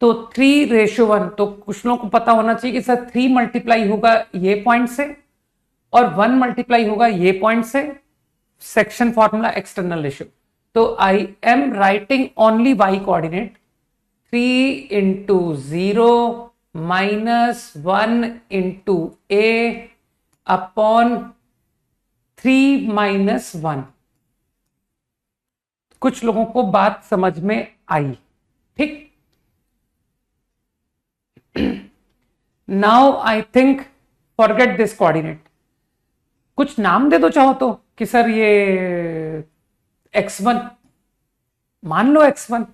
तो 3:1, तो कुछ लोगों को पता होना चाहिए कि सर 3 मल्टीप्लाई होगा ये पॉइंट से और 1 मल्टीप्लाई होगा ये पॉइंट से, सेक्शन फॉर्मूला एक्सटर्नल रेशियो। तो I am writing only y coordinate 3:0 -1 a upon 3 - 1। कुछ लोगों को बात समझ में आई, ठीक। Now I think forget this coordinate, कुछ नाम दे दो चाहो तो कि सर ये x1 मान लो x1।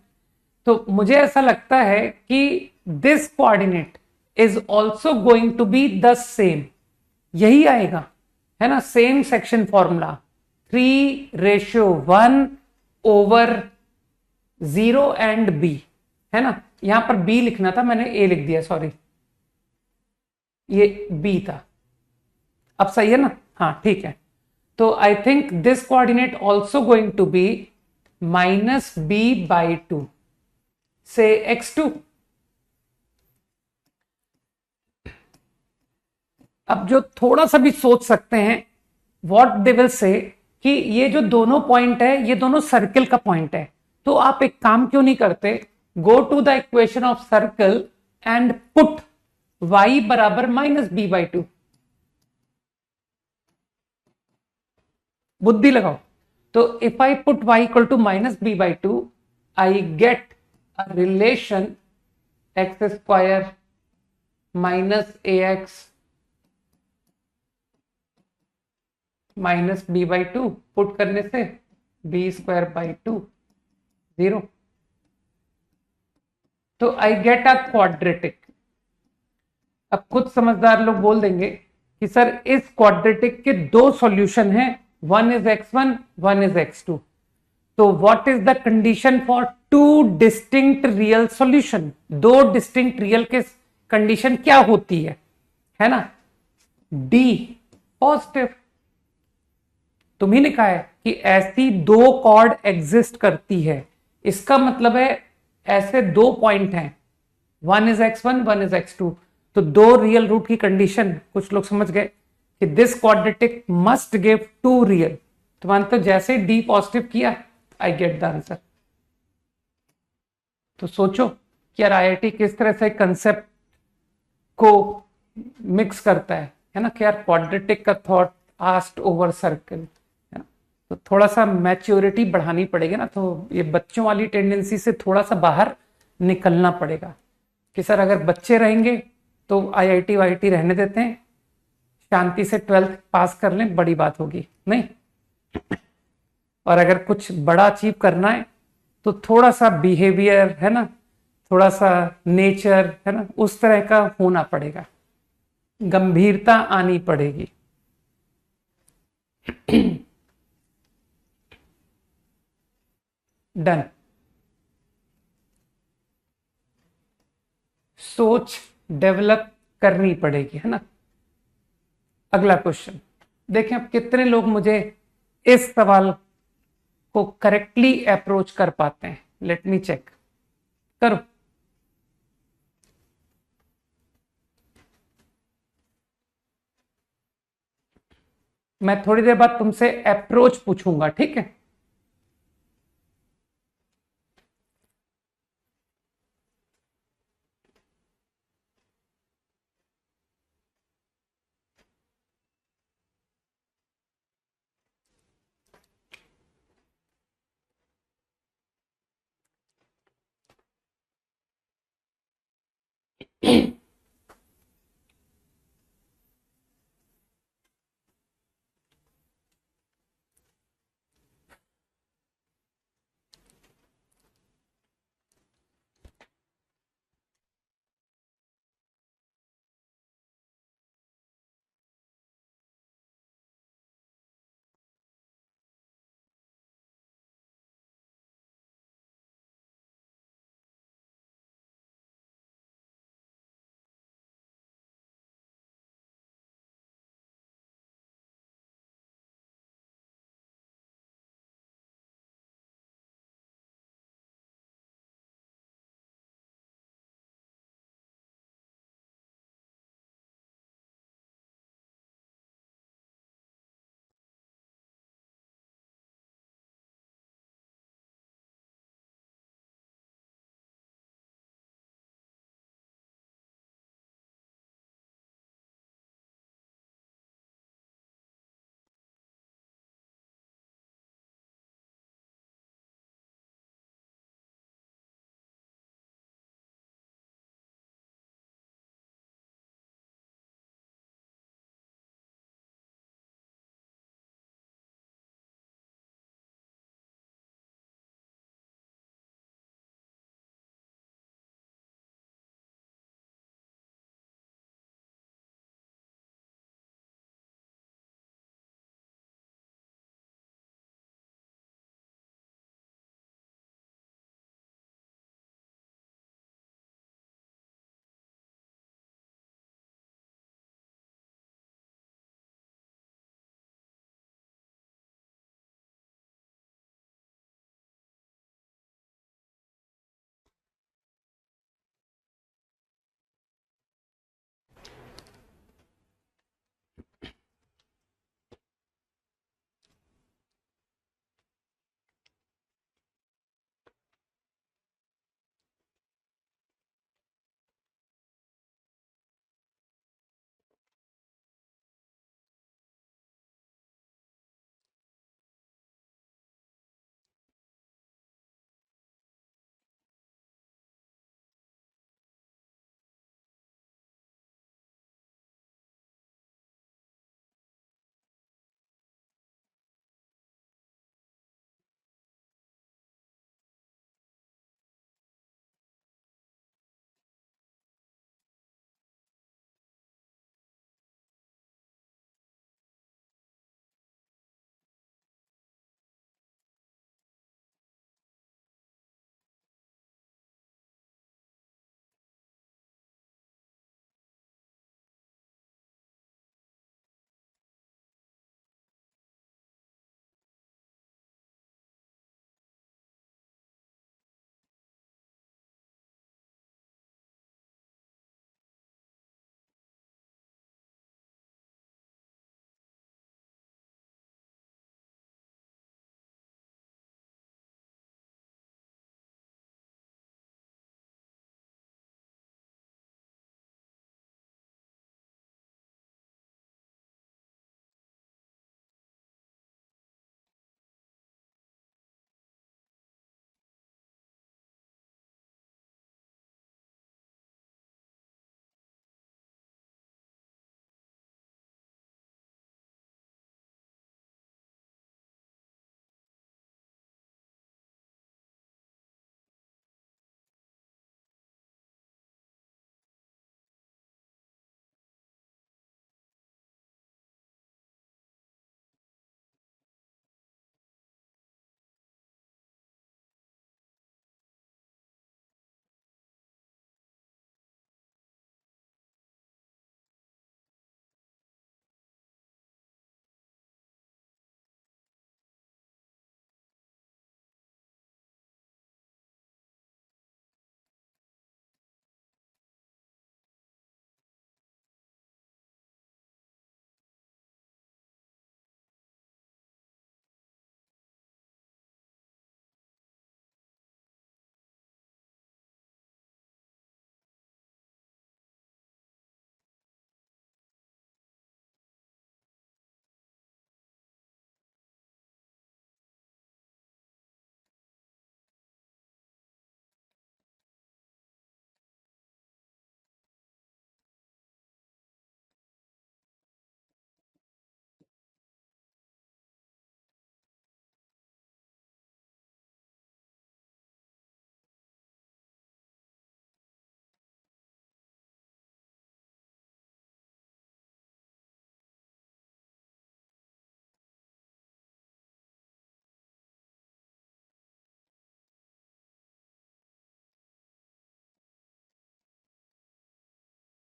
तो मुझे ऐसा लगता है कि this coordinate is also going to be the same, यही आएगा, है ना, same section formula 3:1 over 0 and b, है ना। यहां पर b लिखना था, मैंने a लिख दिया, सॉरी, ये b था। अब सही है ना, हाँ ठीक है। तो I think this coordinate also going to be -b/2 से x2। अब जो थोड़ा सा भी सोच सकते हैं, व्हाट दे विल से कि ये जो दोनों पॉइंट है ये दोनों सर्किल का पॉइंट है, तो आप एक काम क्यों नहीं करते, go to the equation of circle and put y बराबर -b/2। बुद्धि लगाओ। तो if I put y equal to -b/2 I get a relation x² -ax -b/2 put करने से बी स्क्वायर बाई 2 0। तो आई गेट अ क्वाड्रेटिक। अब कुछ समझदार लोग बोल देंगे कि सर इस क्वाड्रेटिक के दो सॉल्यूशन हैं, one is x1 one is x2। तो what is the condition for two distinct real solution? दो डिस्टिंक्ट रियल के कंडीशन क्या होती है ना? D positive. तुम्ही ने कहा है कि ऐसी दो कॉर्ड एग्जिस्ट करती है, इसका मतलब है ऐसे दो पॉइंट हैं, one is x1 one is x2। तो दो रियल रूट की कंडीशन कुछ लोग समझ गए कि this quadratic must give two real. तो मानते हो जैसे डी पॉजिटिव किया, आई गेट द आंसर। तो सोचो कि यार आईआईटी किस तरह से कंसेप्ट को मिक्स करता है ना? कि यार क्वाड्रेटिक का थॉट आस्ट ओवर सर्कल, तो थोड़ा सा मैच्योरिटी बढ़ानी पड़ेगी ना। तो ये बच्चों वाली टेंडेंसी से थोड़ा सा बाहर निकलना पड़ेगा कि सर अगर बच्चे रहेंगे तो आईआईटी वाईआईटी रहने देते हैं, शांति से 12th पास कर लें, बड़ी बात होगी नहीं। और अगर कुछ बड़ा अचीव करना है तो थोड़ा सा बिहेवियर है ना, थोड़ा सा नेचर है ना, उस तरह का होना पड़ेगा, गंभीरता आनी पड़ेगी। डन। सोच डेवलप करनी पड़ेगी, है ना। अगला क्वेश्चन देखें, अब कितने लोग मुझे इस सवाल को करेक्टली अप्रोच कर पाते हैं। Let me check. करो। मैं थोड़ी देर बाद तुमसे अप्रोच पूछूंगा, ठीक है।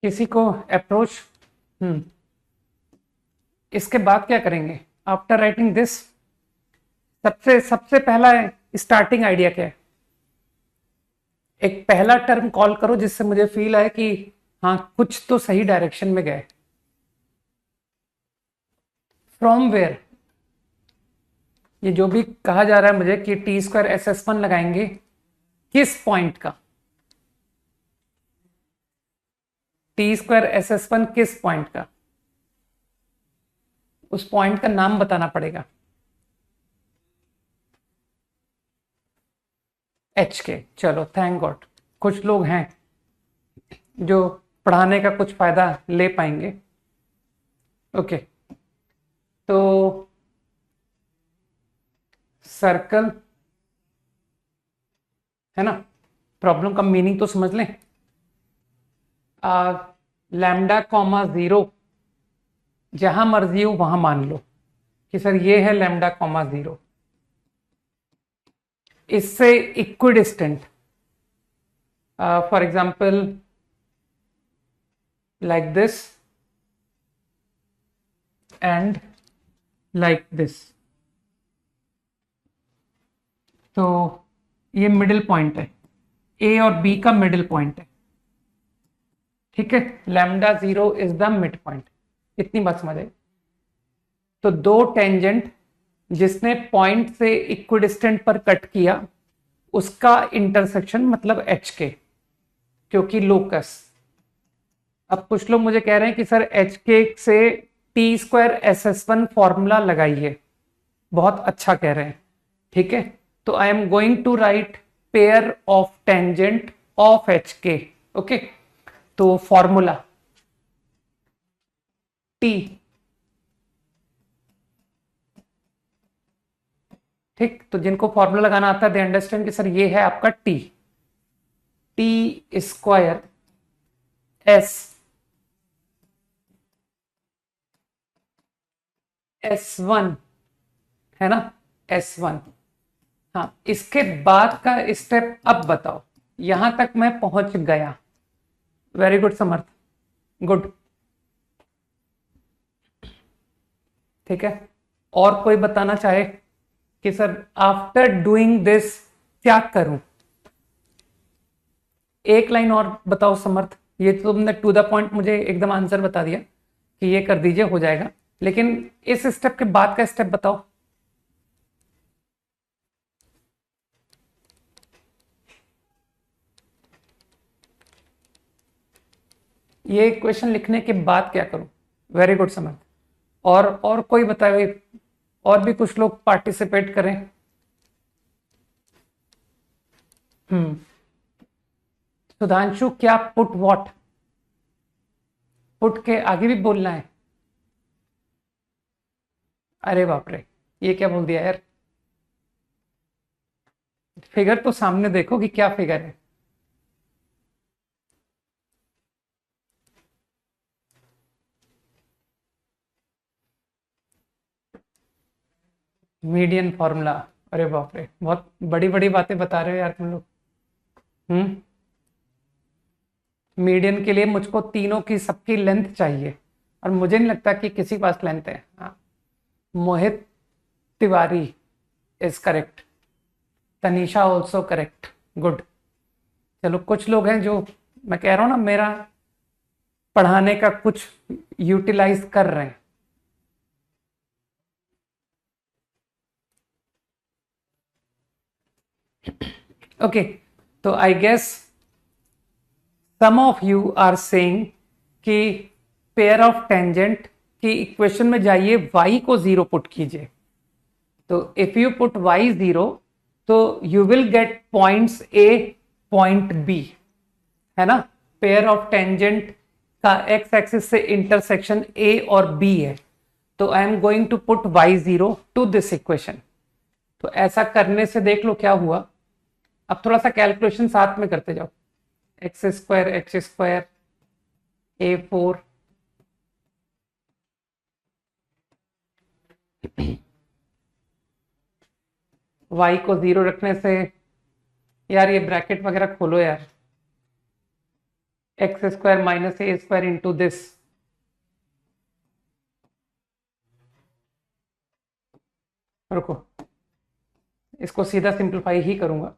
किसी को अप्रोच। हम्म इसके बाद क्या करेंगे आफ्टर राइटिंग दिस? सबसे सबसे पहला स्टार्टिंग आइडिया क्या है? एक पहला टर्म कॉल करो जिससे मुझे फील आए कि हाँ कुछ तो सही डायरेक्शन में गए। From where? ये जो भी कहा जा रहा है मुझे कि T square S S one लगाएंगे, किस पॉइंट का? T square S S one किस पॉइंट का? उस पॉइंट का नाम बताना पड़ेगा। एच के। चलो थैंक गॉड कुछ लोग हैं जो पढ़ाने का कुछ फायदा ले पाएंगे। ओके तो सर्कल है ना, प्रॉब्लम का मीनिंग तो समझ लें। लैम्डा कॉमा जीरो जहां मर्जी हो वहां मान लो कि सर ये है लैम्डा कॉमा जीरो, इससे equidistant for example like this and like this. तो ये मिडिल पॉइंट है, ए और बी का मिडिल पॉइंट है, ठीक है। Lambda zero is the mid point. इतनी बात समझ आई? तो दो टेंजेंट जिसने पॉइंट से इक्विडिस्टेंट पर कट किया उसका इंटरसेक्शन मतलब एच के, क्योंकि लोकस। अब कुछ लोग मुझे कह रहे हैं कि सर एच के से T square S S one formula लगाइए। बहुत अच्छा कह रहे हैं, ठीक है। तो I am going to write pair of tangent of H K. Okay तो फॉर्मूला टी, ठीक। तो जिनको फॉर्मूला लगाना आता है दे अंडरस्टैंड कि सर ये है आपका T, T square S S one है ना, एस वन। हाँ इसके बाद का स्टेप अब बताओ। यहां तक मैं पहुंच गया, वेरी गुड समर्थ, गुड, ठीक है। और कोई बताना चाहे कि सर आफ्टर डूइंग दिस क्या करूं? एक लाइन और बताओ समर्थ। ये तो तुमने टू द पॉइंट मुझे एकदम आंसर बता दिया कि ये कर दीजिए हो जाएगा, लेकिन इस स्टेप के बाद का स्टेप बताओ। ये इक्वेशन लिखने के बाद क्या करूं? वेरी गुड समर्थ। और कोई बताए, और भी कुछ लोग पार्टिसिपेट करें। सुधांशु क्या पुट व्हाट? पुट के आगे भी बोलना है? अरे बाप रे, ये क्या बोल दिया यार। फिगर तो सामने देखो कि क्या फिगर है। Median formula? अरे बाप रे, बहुत बड़ी बड़ी बातें बता रहे हो यार तुम लोग। हम्म मीडियन के लिए मुझको तीनों की सबकी लेंथ चाहिए, और मुझे नहीं लगता कि किसी के पास लेंथ है। हाँ Mohit Tiwari is correct, Tanisha also correct, good. चलो कुछ लोग हैं जो, मैं कह रहा हूं ना, मेरा पढ़ाने का कुछ यूटिलाइज कर रहे हैं। ओके तो I guess some of you are saying कि पेयर ऑफ टेंजेंट की इक्वेशन में जाइए, y को जीरो पुट कीजिए। तो if you put y zero तो you will get points a point b, है ना। पेयर ऑफ टेंजेंट का x एक्सिस से इंटरसेक्शन a और b है, तो I am going to put y zero to this equation. तो ऐसा करने से देख लो क्या हुआ। अब थोड़ा सा कैलकुलेशन साथ में करते जाओ। एक्स स्क्वायर एच स्क्वायर ए फोर y को जीरो रखने से, यार ये ब्रैकेट वगैरह खोलो यार, x square minus A square into this, रुको इसको सीधा सिंप्लीफाई ही करूंगा।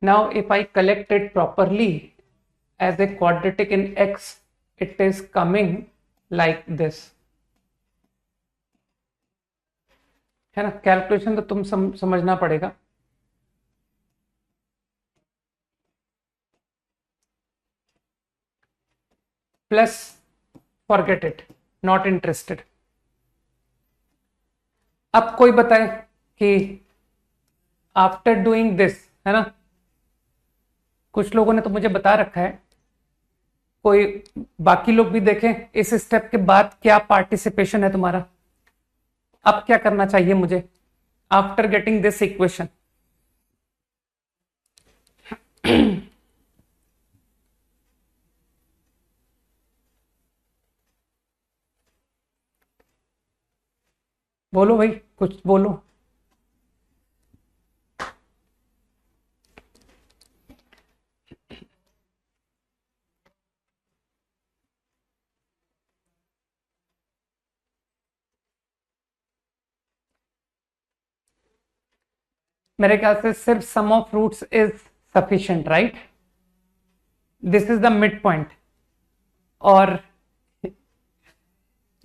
Now, if I collect it properly as a quadratic in x, it is coming like this, है ना। कैलकुलेशन तो तुम समझना पड़ेगा। Plus forget it, not interested. अब कोई बताए कि आफ्टर डूइंग दिस, है ना, कुछ लोगों ने तो मुझे बता रखा है, कोई बाकी लोग भी देखें इस स्टेप के बाद क्या पार्टिसिपेशन है तुम्हारा। अब क्या करना चाहिए मुझे आफ्टर गेटिंग दिस इक्वेशन? बोलो भाई, कुछ बोलो। मेरे ख्याल से सिर्फ sum of roots is sufficient, right? This is the midpoint. और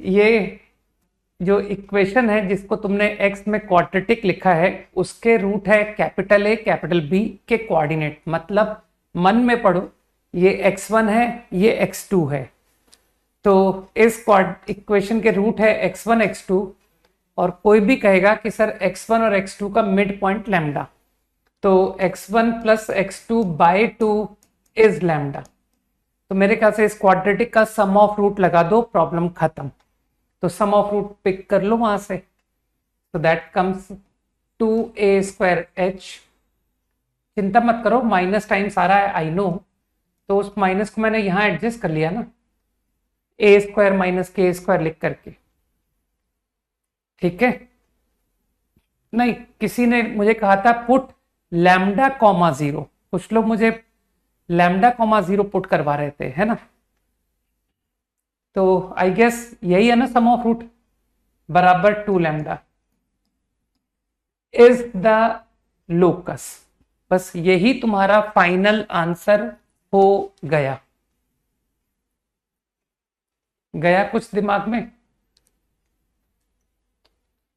ये जो इक्वेशन है जिसको तुमने x में क्वाड्रेटिक लिखा है, उसके रूट है कैपिटल A कैपिटल B के कोऑर्डिनेट। मतलब मन में पढ़ो, ये x1 है, ये x2 है। तो इस इक्वेशन के रूट है x1 x2, और कोई भी कहेगा कि सर x1 और x2 का मिड पॉइंट लैम्डा, तो x1 plus x2 bye 2 is lambda. तो मेरे ख्याल से इस क्वाड्रेटिक का सम ऑफ रूट लगा दो, प्रॉब्लम खत्म। तो सम ऑफ रूट पिक कर लो वहां से, तो that comes 2a square h। चिंता मत करो, माइनस टाइम्स आ रहा है, आई नो, तो उस माइनस को मैंने यहां एडजस्ट कर लिया ना, a स्क्वायर माइनस के स्क्वायर लिख करके, ठीक है। नहीं, किसी ने मुझे कहा था पुट लैम्डा कॉमा 0, कुछ लोग मुझे लैम्डा कॉमा 0 पुट करवा रहे थे, है ना। तो आई गेस यही है ना, सम ऑफ रूट बराबर 2 लैम्डा इज द लोकस। बस यही तुम्हारा फाइनल आंसर हो गया। गया कुछ दिमाग में?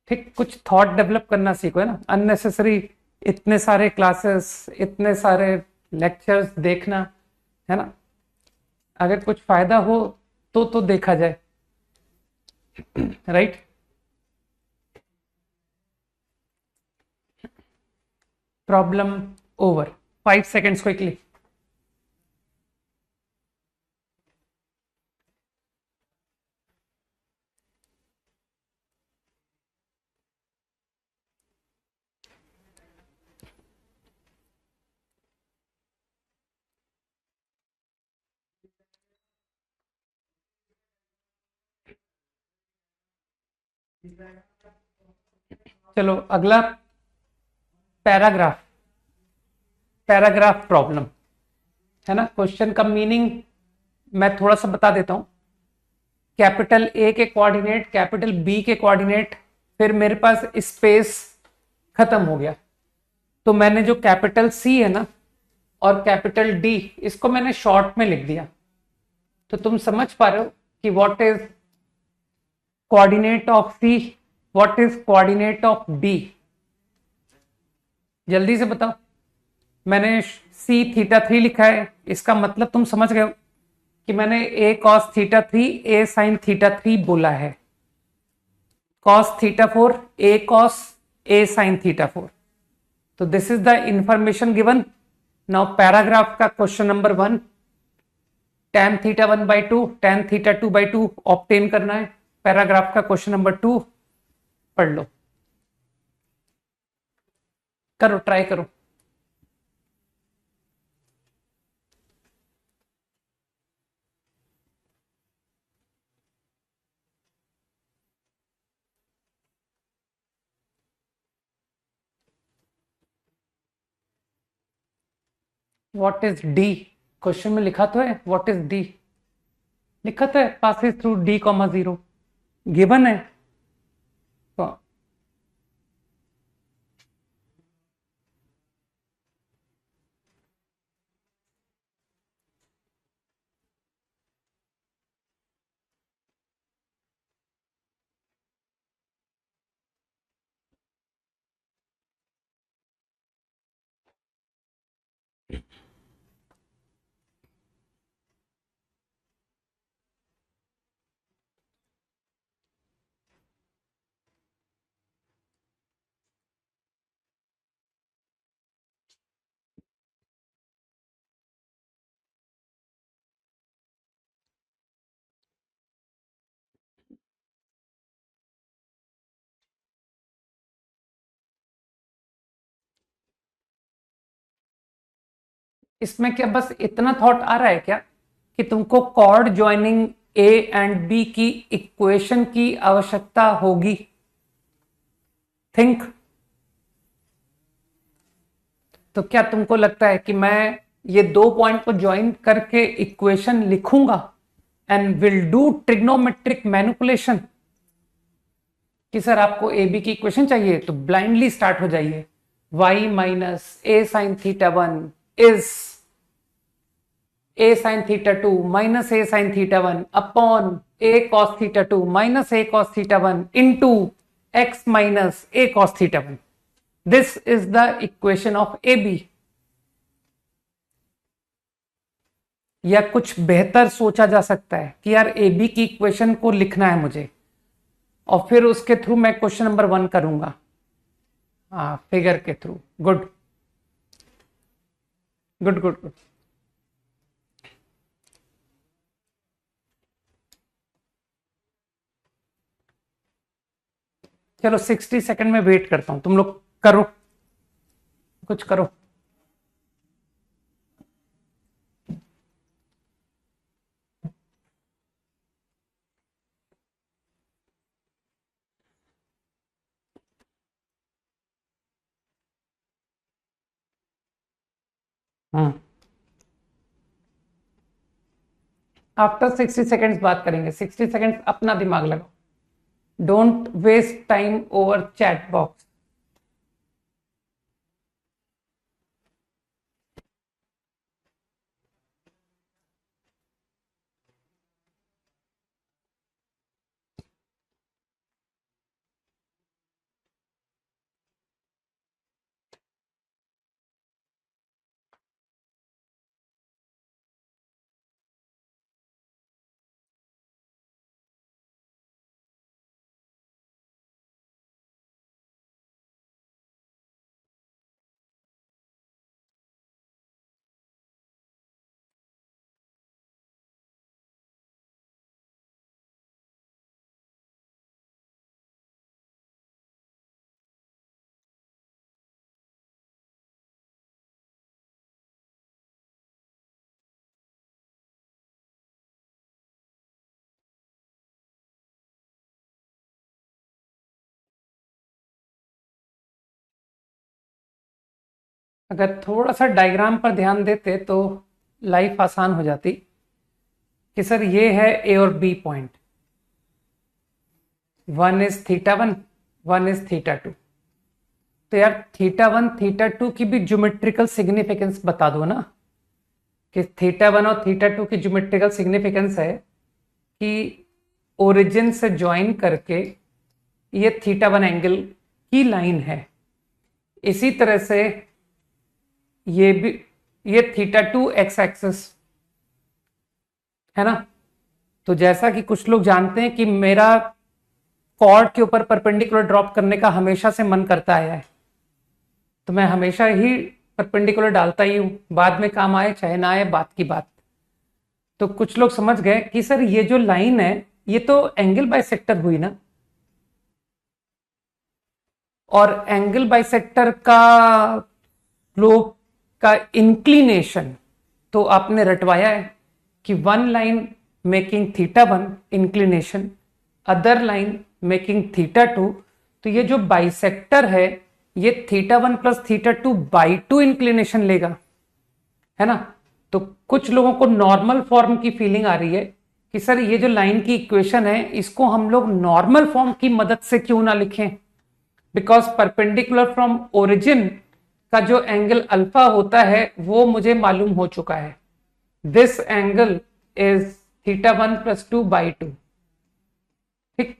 ठीक, कुछ थॉट डेवलप करना सीखो, है ना। अननेसेसरी इतने सारे क्लासेस, इतने सारे लेक्चर्स देखना, है ना। अगर कुछ फायदा हो तो देखा जाए, right. Problem over. 5 seconds quickly. चलो अगला पैराग्राफ, पैराग्राफ प्रॉब्लम, है ना। क्वेश्चन का मीनिंग मैं थोड़ा सा बता देता हूं। कैपिटल ए के कोऑर्डिनेट, कैपिटल बी के कोऑर्डिनेट, फिर मेरे पास स्पेस खत्म हो गया, तो मैंने जो कैपिटल सी है ना और कैपिटल डी, इसको मैंने शॉर्ट में लिख दिया। तो तुम समझ पा रहे हो कि what is coordinate of C, what is coordinate of D. जल्दी से बताओ। मैंने सी थीटा 3 लिखा है, इसका मतलब तुम समझ गए हो कि मैंने A cos theta 3 A sine theta 3 बोला है। Cos theta 4 A cos A sine theta 4। तो this is the information given. Now paragraph का question number 1, tan theta 1/2 tan theta 2/2 obtain करना है। पैराग्राफ का क्वेश्चन नंबर 2 पढ़ लो, करो, ट्राई करो। What is D? क्वेश्चन में लिखा तो है व्हाट इज डी, लिखा तो है passes through D comma 0, given है। तो इसमें क्या बस इतना थॉट आ रहा है क्या कि तुमको chord joining A and B की इक्वेशन की आवश्यकता होगी? थिंक। तो क्या तुमको लगता है कि मैं ये दो पॉइंट को ज्वाइन करके इक्वेशन लिखूंगा and will do trigonometric manipulation? कि सर आपको ए बी की इक्वेशन चाहिए तो ब्लाइंडली स्टार्ट हो जाइए। y minus A sine theta 1 is a sin theta 2 minus a sin theta 1 upon a cos theta 2 minus a cos theta 1 into x minus a cos theta 1. This is the equation of AB. या कुछ बेहतर सोचा जा सकता है कि यार AB की इक्वेशन को लिखना है मुझे और फिर उसके थ्रू मैं क्वेश्चन नंबर 1 करूंगा, हाँ फिगर के through. Good good good good. चलो 60 सेकंड में वेट करता हूं, तुम लोग करो, कुछ करो। आफ्टर 60 सेकंड्स बात करेंगे। 60 सेकंड्स अपना दिमाग लगाओ, don't waste time over chat box. अगर थोड़ा सा डायग्राम पर ध्यान देते तो लाइफ आसान हो जाती कि सर ये है ए और B point, one is theta 1, one is theta 2। तो यार थीटा 1 थीटा 2 की भी ज्योमेट्रिकल सिग्निफिकेंस बता दो ना, कि थीटा 1 और थीटा 2 की ज्योमेट्रिकल सिग्निफिकेंस है कि ओरिजिन से ज्वाइन करके ये थीटा 1 एंगल की लाइन है। इसी तरह से ये भी, ये थीटा 2 एक्स एक्सिस है ना। तो जैसा कि कुछ लोग जानते हैं कि मेरा कॉर्ड के ऊपर परपेंडिकुलर ड्रॉप करने का हमेशा से मन करता आया है, तो मैं हमेशा ही परपेंडिकुलर डालता ही हूं, बाद में काम आए चाहे ना आए बात की बात। तो कुछ लोग समझ गए कि सर ये जो लाइन है ये तो एंगल बाइसेक्टर हुई ना, और एंगल बाइसेक्टर का स्लोप का इंक्लिनेशन तो आपने रटवाया है कि one line making theta 1 inclination, other line making theta 2। तो ये जो बाइसेक्टर है ये theta 1 plus theta 2 by 2 inclination लेगा, है ना। तो कुछ लोगों को नॉर्मल फॉर्म की फीलिंग आ रही है कि सर ये जो लाइन की इक्वेशन है इसको हम लोग नॉर्मल फॉर्म की मदद से क्यों ना लिखें, बिकॉज परपेंडिकुलर फ्रॉम ओरिजिन का जो एंगल अल्फा होता है वो मुझे मालूम हो चुका है। This angle is θ1+2/2। ठीक,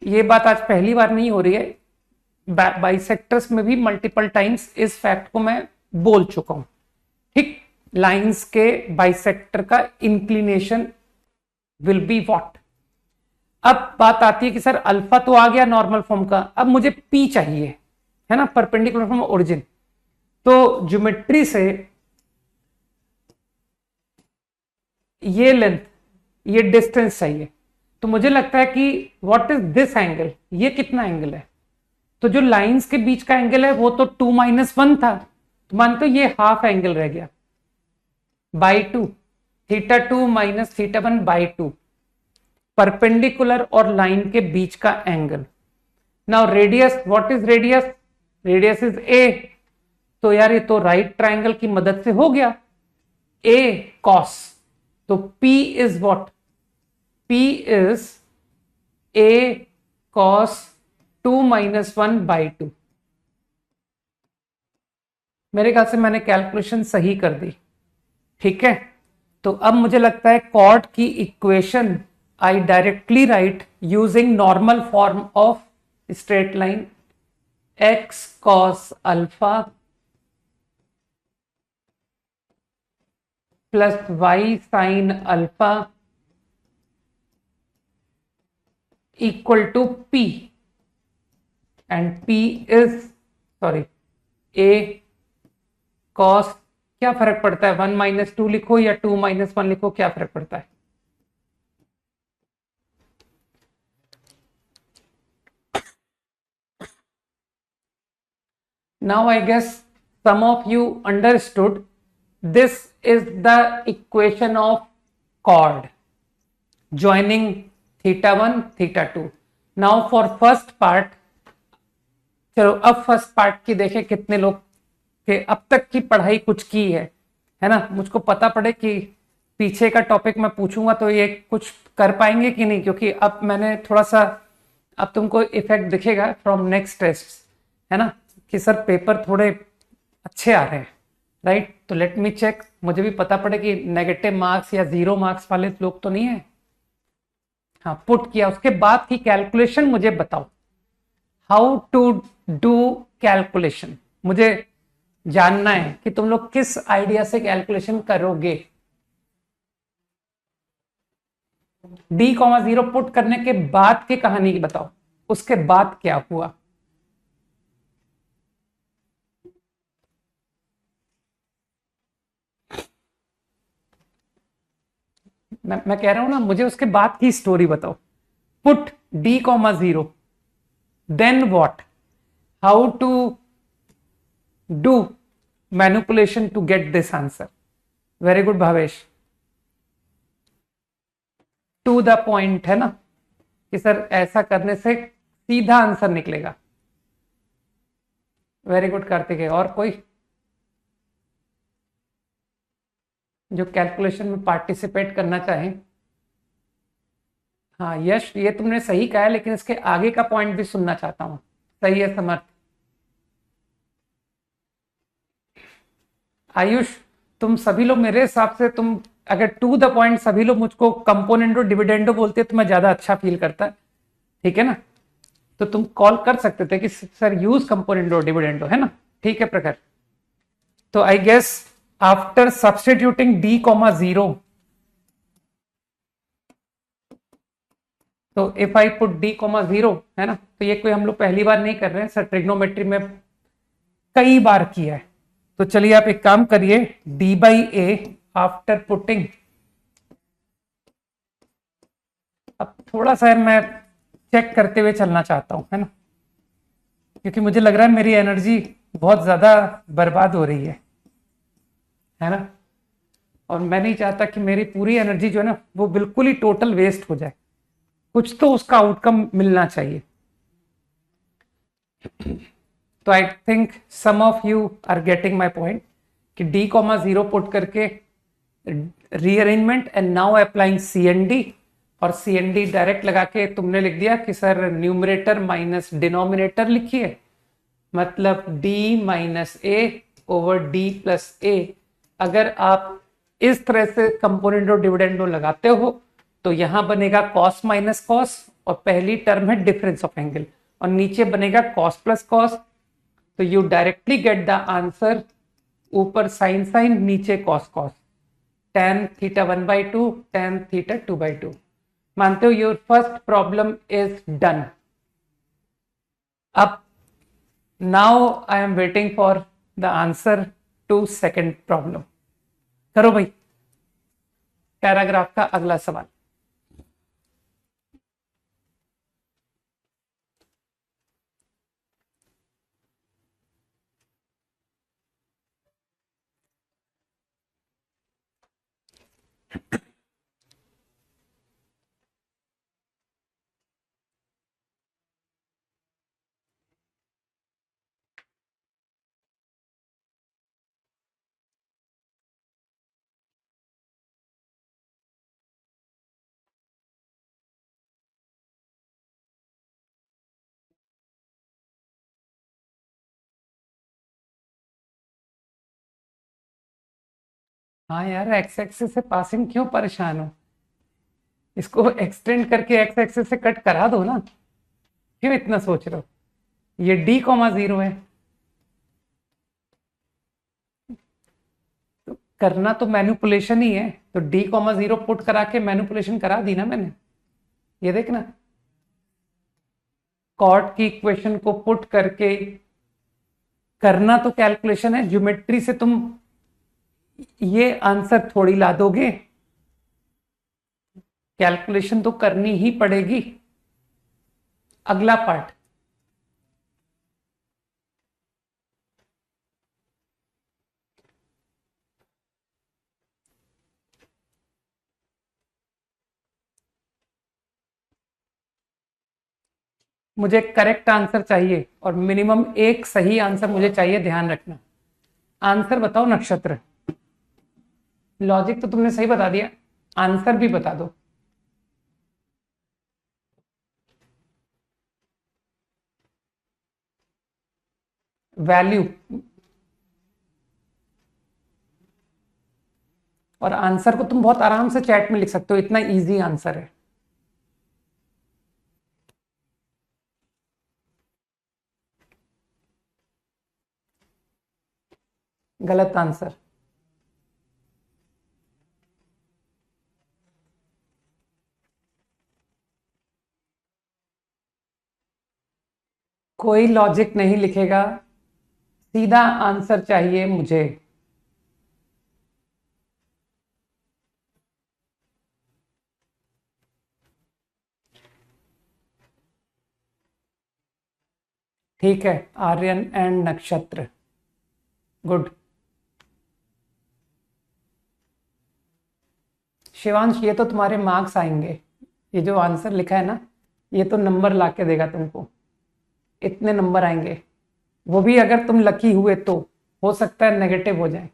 ये बात आज पहली बार नहीं हो रही है, बाइसेक्टर्स में भी मल्टीपल टाइम्स इस फैक्ट को मैं बोल चुका हूं। ठीक, लाइंस के बाइसेक्टर का इंक्लिनेशन विल बी व्हाट। अब बात आती है कि सर अल्फा तो आ गया नॉर्मल फॉर्म का, अब मुझे पी चाहिए, है ना, परपेंडिकुलर फ्रॉम ओरिजिन। तो ज्योमेट्री से ये लेंथ, ये डिस्टेंस चाहिए। तो मुझे लगता है कि व्हाट इज दिस एंगल, ये कितना एंगल है। तो जो लाइंस के बीच का एंगल है वो तो 2-1 था, तो मानते ये हाफ एंगल रह गया बाई 2, θ2 - θ1/2, परपेंडिकुलर और लाइन के बीच का angle. Now radius, what is radius, radius is a. तो यार ये तो राइट ट्रायंगल की मदद से हो गया, ए कॉस। तो P is what, P is a cos 2 - 1/2। मेरे ख्याल से मैंने कैलकुलेशन सही कर दी। ठीक है, तो अब मुझे लगता है कॉर्ड की equation I directly write using normal form of straight line, x cos alpha plus y sin alpha equal to P, and P is a cos, क्या फर्क पड़ता है 1 - 2 लिखो या 2 - 1 लिखो, क्या फर्क पड़ता है। Now I guess some of you understood. This is the equation of chord joining θ1 θ2. Now for first part, चलो अब फर्स्ट पार्ट की देखें कितने लोग के अब तक की पढ़ाई कुछ की है ना। मुझको पता पड़े कि पीछे का टॉपिक मैं पूछूंगा तो ये कुछ कर पाएंगे कि नहीं, क्योंकि अब मैंने थोड़ा सा, अब तुमको इफेक्ट दिखेगा फ्रॉम नेक्स्ट टेस्ट, है ना, कि सर पेपर थोड़े अच्छे आ रहे हैं, राइट। तो लेट मी चेक, मुझे भी पता पड़े कि नेगेटिव मार्क्स या 0 मार्क्स वाले लोग तो नहीं है। हाँ, पुट किया, उसके बाद की कैलकुलेशन मुझे बताओ, हाउ टू डू कैलकुलेशन। मुझे जानना है कि तुम लोग किस आइडिया से कैलकुलेशन करोगे। d,0 पुट करने के बाद की कहानी बताओ, उसके बाद क्या हुआ। मैं कह रहा हूं ना, मुझे उसके बाद की स्टोरी बताओ। Put d,0, then what, how to do manipulation to get this answer. Very good Bhavesh, to the point, है ना, कि सर ऐसा करने से सीधा आंसर निकलेगा। वेरी गुड कार्तिक है। और कोई जो कैलकुलेशन में पार्टिसिपेट करना चाहे। हाँ यश, ये तुमने सही कहा है, लेकिन इसके आगे का पॉइंट भी सुनना चाहता हूं। सही है समर्थ। आयुष, तुम सभी लोग मेरे हिसाब से, तुम अगर टू द पॉइंट सभी लोग मुझको कंपोनेंडो डिविडेंडो बोलते तो मैं ज्यादा अच्छा फील करता। ठीक है ना, तो तुम कॉल कर सकते थे कि सर यूज कंपोनेंडो डिविडेंडो, है ना। ठीक है प्रखर। तो I guess after substituting d,0, तो इफ आई पुट d,0, है ना, तो ये कोई हम लोग पहली बार नहीं कर रहे हैं सर, ट्रिग्नोमेट्री में कई बार किया है। तो चलिए आप एक काम करिए, d/a आफ्टर पुटिंग, अब थोड़ा सा मैं चेक करते हुए चलना चाहता हूं, है ना, क्योंकि मुझे लग रहा है मेरी एनर्जी बहुत ज्यादा बर्बाद हो रही है ना, और मैं नहीं चाहता कि मेरी पूरी एनर्जी जो है ना वो बिल्कुल ही टोटल वेस्ट हो जाए, कुछ तो उसका आउटकम मिलना चाहिए। तो I think some of you are getting my point कि d कॉमा 0 पुट करके rearrangement and now applying C and D, और सी एन डी डायरेक्ट लगा के तुमने लिख दिया कि सर न्यूमरेटर माइनस डिनोमिनेटर लिखिए, मतलब d माइनस ए ओवर d प्लस ए। अगर आप इस तरह से कंपोनेंट डिविडेंडो लगाते हो तो यहां बनेगा कॉस माइनस कॉस, और पहली टर्म है डिफरेंस ऑफ एंगल, और नीचे बनेगा कॉस प्लस कॉस। तो you directly get the answer, ऊपर साइन साइन नीचे cos cos, tan theta 1/2 tan theta 2/2। मानते हो your first problem is done. अब now I am waiting for the answer to second problem. करो भाई paragraph का अगला सवाल। हाँ यार, एक्स एक्सिस से पासिंग क्यों परेशान हो, इसको एक्सटेंड करके एक्स एक्सिस से कट करा दो ना, क्यों इतना सोच रहे हो। ये d कॉमा 0 है, तो करना तो मैनिपुलेशन ही है, तो d कॉमा 0 पुट करा के मैनिपुलेशन करा दी ना मैंने। ये देखना, कॉट की इक्वेशन को पुट करके करना तो कैलकुलेशन है, ज्योमेट्री से तुम ये आंसर थोड़ी ला दोगे, कैलकुलेशन तो करनी ही पड़ेगी। अगला पार्ट, मुझे करेक्ट आंसर चाहिए और मिनिमम एक सही आंसर मुझे चाहिए, ध्यान रखना। आंसर बताओ नक्षत्र, लॉजिक तो तुमने सही बता दिया, आंसर भी बता दो। वैल्यू और आंसर को तुम बहुत आराम से चैट में लिख सकते हो, इतना इजी आंसर है। गलत आंसर। कोई लॉजिक नहीं लिखेगा, सीधा आंसर चाहिए मुझे। ठीक है, आर्यन एंड नक्षत्र, गुड। शिवांश, ये तो तुम्हारे मार्क्स आएंगे, ये जो आंसर लिखा है ना, ये तो नंबर ला के देगा तुमको, इतने नंबर आएंगे। वो भी अगर तुम लकी हुए तो, हो सकता है नेगेटिव हो जाए।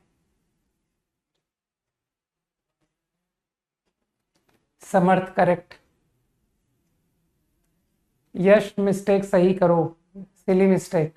समर्थ करेक्ट। यश मिस्टेक सही करो, सिली मिस्टेक।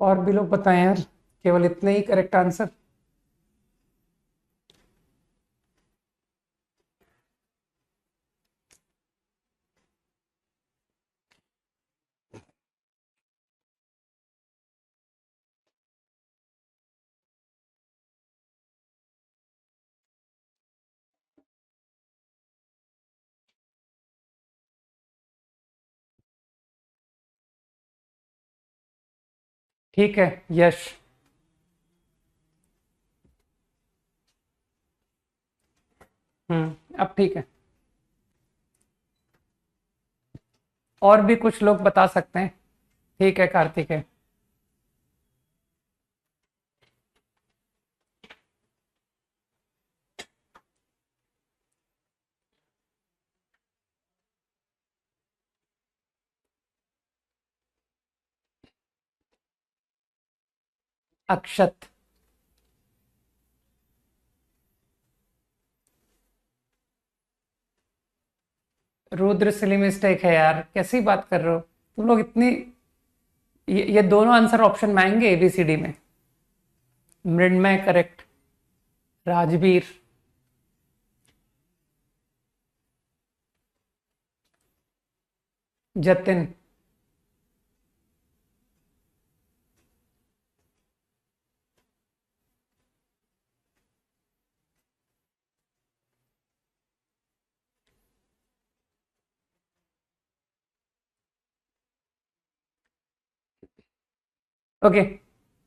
और भी लोग बताएं यार, केवल इतने ही करेक्ट आंसर। ठीक है यश। अब ठीक है। और भी कुछ लोग बता सकते हैं। ठीक है कार्तिक है। अक्षत। रुद्र सिली मिस्टेक है यार, कैसी बात कर रहे हो तुम लोग इतनी। ये दोनों आंसर ऑप्शन में आएंगे एबीसीडी में। Mrinmoy correct. Rajveer. Jatin. Okay,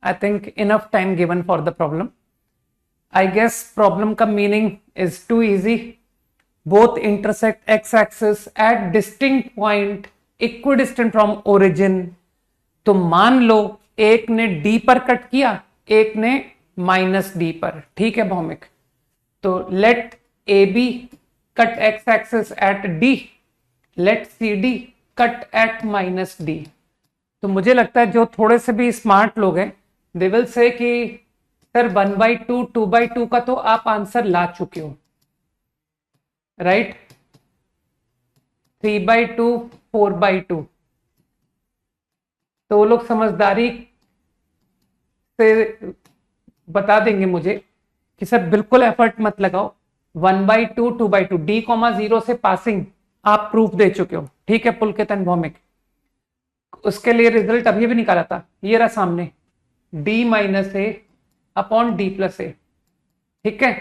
I think enough time given for the problem. I guess problem का meaning is too easy. Both intersect X axis at distinct point equidistant from origin. तो मान लो एक ने डी पर cut किया, एक ने माइनस डी पर। ठीक है भौमिक, तो let A B cut x axis at D, let C D cut at minus D. तो मुझे लगता है जो थोड़े से भी स्मार्ट लोग हैं दे विल से कि सर 1/2 2/2 का तो आप आंसर ला चुके हो, राइट। 3/2 4/2। तो वो लोग समझदारी से बता देंगे मुझे कि सर बिल्कुल एफर्ट मत लगाओ, 1/2 2/2 डी कॉमा 0 से पासिंग आप प्रूफ दे चुके हो। ठीक है पुलकेतन भौमिक, उसके लिए रिजल्ट अभी भी निकाला था, ये रहा सामने, डी माइनस ए अपॉन डी प्लस ए। ठीक है,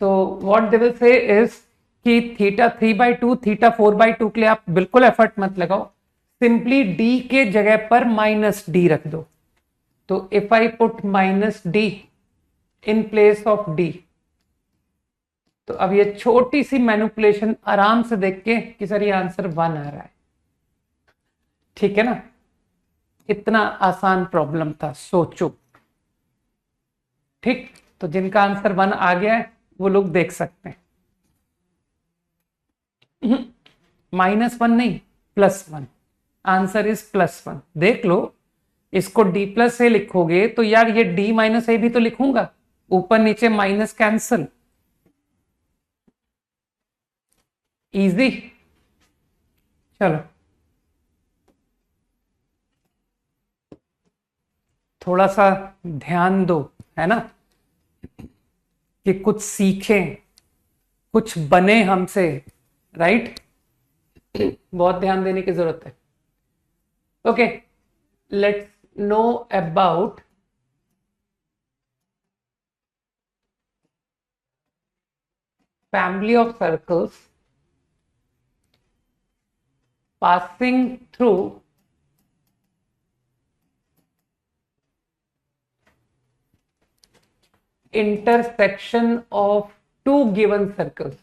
तो व्हाट दे विल से इज कि थीटा 3/2 थीटा 4/2 के लिए आप बिल्कुल एफर्ट मत लगाओ, सिंपली डी के जगह पर माइनस डी रख दो। तो if I put minus D in place of D, तो अब ये छोटी सी मैनिपुलेशन आराम से देख के कि सर ये आंसर 1 आ रहा है। ठीक है ना, इतना आसान प्रॉब्लम था, सोचो। ठीक, तो जिनका आंसर 1 आ गया है वो लोग देख सकते हैं। -1 नहीं, +1, आंसर इज +1। देख लो, इसको डी प्लस ए लिखोगे तो यार ये डी माइनस ए भी तो लिखूंगा, ऊपर नीचे माइनस कैंसल, इजी। चलो थोड़ा सा ध्यान दो, है ना, कि कुछ सीखें, कुछ बने हमसे, राइट। बहुत ध्यान देने की जरूरत है। Okay, let's know about family of circles passing through intersection of two given circles।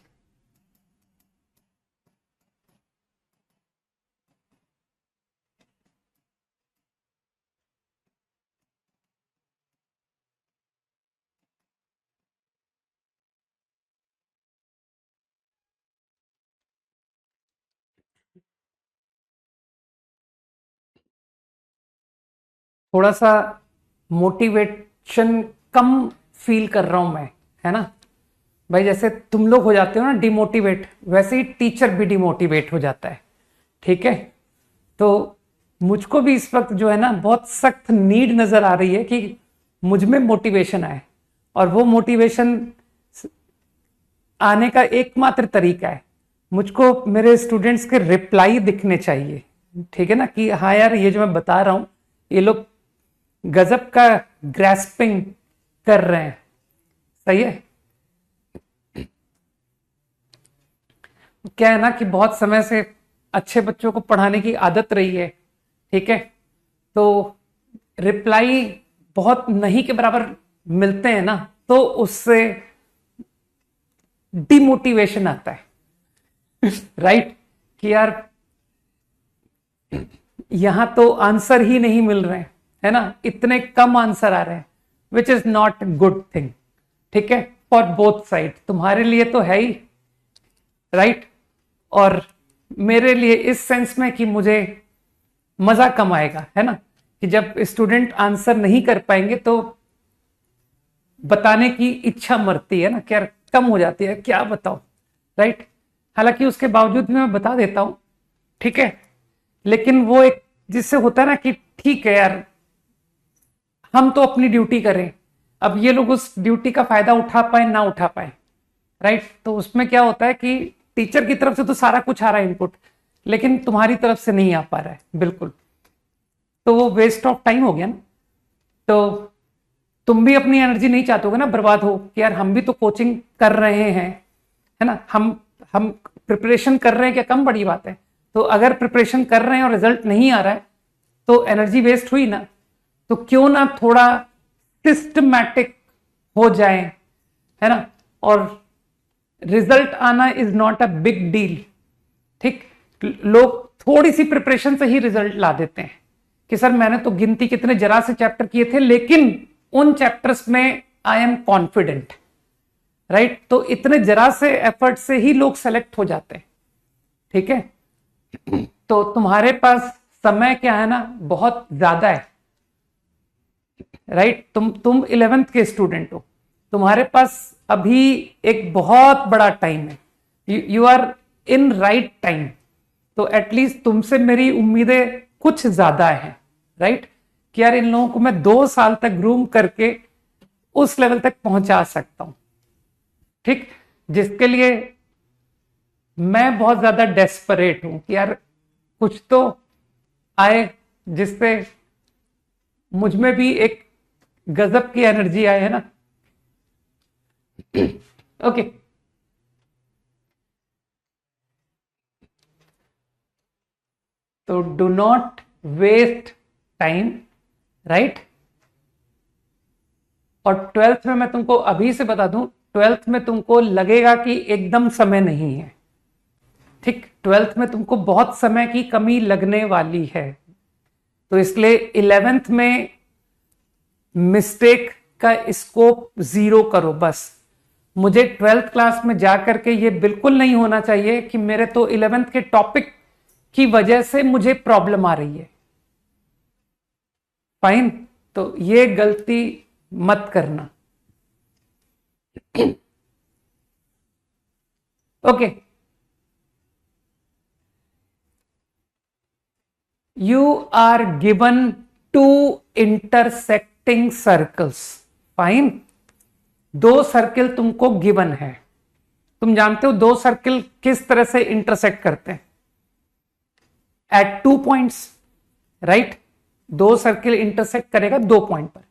थोड़ा सा मोटिवेशन कम फील कर रहा हूं मैं, है ना भाई। जैसे तुम लोग हो जाते हो ना डिमोटिवेट, वैसे ही टीचर भी डिमोटिवेट हो जाता है। ठीक है, तो मुझको भी इस वक्त जो है ना बहुत सख्त नीड नजर आ रही है कि मुझ में मोटिवेशन आए, और वो मोटिवेशन आने का एकमात्र तरीका है, मुझको मेरे स्टूडेंट्स के रिप्लाई दिखने चाहिए। ठीक है ना, कि हाँ यार ये जो मैं बता रहा हूं ये लोग गजब का ग्रैस्पिंग कर रहे हैं। सही है, क्या है ना कि बहुत समय से अच्छे बच्चों को पढ़ाने की आदत रही है। ठीक है, तो रिप्लाई बहुत नहीं के बराबर मिलते हैं ना, तो उससे डिमोटिवेशन आता है। राइट, कि यार यहां तो आंसर ही नहीं मिल रहे हैं, है ना, इतने कम आंसर आ रहे हैं, which is not good thing, ठीक है, फॉर बोथ साइड, तुम्हारे लिए तो है ही, राइट, और मेरे लिए इस सेंस में कि मुझे मजा कम आएगा, है ना, कि जब स्टूडेंट आंसर नहीं कर पाएंगे तो बताने की इच्छा मरती है ना, क्या कम हो जाती है, क्या बताओ, राइट। हालांकि उसके बावजूद भी मैं बता देता हूं, ठीक है, लेकिन वो एक जिससे होता है ना कि ठीक है यार, हम तो अपनी ड्यूटी करें, अब ये लोग उस ड्यूटी का फायदा उठा पाए ना उठा पाए, राइट। तो उसमें क्या होता है कि टीचर की तरफ से तो सारा कुछ आ रहा है इनपुट, लेकिन तुम्हारी तरफ से नहीं आ पा रहा है बिल्कुल, तो वो वेस्ट ऑफ टाइम हो गया ना। तो तुम भी अपनी एनर्जी नहीं चाहते हो ना बर्बाद हो कि यार हम भी तो कोचिंग कर रहे हैं, है ना, हम प्रिपरेशन कर रहे हैं, क्या कम बड़ी बात है। तो अगर प्रिपरेशन कर रहे हैं और रिजल्ट नहीं आ रहा है तो एनर्जी वेस्ट हुई ना, तो क्यों ना थोड़ा सिस्टमैटिक हो जाए, है ना, और रिजल्ट आना is not a big deal, ठीक। लोग थोड़ी सी प्रिपरेशन से ही रिजल्ट ला देते हैं कि सर मैंने तो गिनती कितने जरा से चैप्टर किए थे, लेकिन उन चैप्टर्स में आई एम कॉन्फिडेंट, राइट। तो इतने जरा से एफर्ट से ही लोग सेलेक्ट हो जाते हैं, ठीक है। तो तुम्हारे पास समय क्या है ना, बहुत ज्यादा है, राइट। तुम 11th के स्टूडेंट हो, तुम्हारे पास अभी एक बहुत बड़ा टाइम है, you are in right time, तो एटलीस्ट तुमसे मेरी उम्मीदें कुछ ज्यादा है, राइट, कि यार इन लोगों को मैं 2 साल तक ग्रूम करके उस लेवल तक पहुंचा सकता हूं, ठीक, जिसके लिए मैं बहुत ज्यादा डेस्परेट हूं कि यार कुछ तो आए जिससे मुझ में भी एक गजब की एनर्जी आए, है ना। ओके तो do not waste time, right. और 12th में मैं तुमको अभी से बता दूं, 12th में तुमको लगेगा कि एकदम समय नहीं है, ठीक, 12th में तुमको बहुत समय की कमी लगने वाली है, तो इसलिए 11th में मिस्टेक का स्कोप 0 करो बस। मुझे 12th क्लास में जाकर के ये बिल्कुल नहीं होना चाहिए कि मेरे तो 11th के टॉपिक की वजह से मुझे प्रॉब्लम आ रही है, फाइन, तो ये गलती मत करना, okay. You are given 2 intersecting circles, fine, 2 circle तुमको गिवन है, तुम जानते हो 2 सर्किल किस तरह से इंटरसेक्ट करते हैं, at 2 points, right. 2 circle intersect करेगा 2 पॉइंट पर।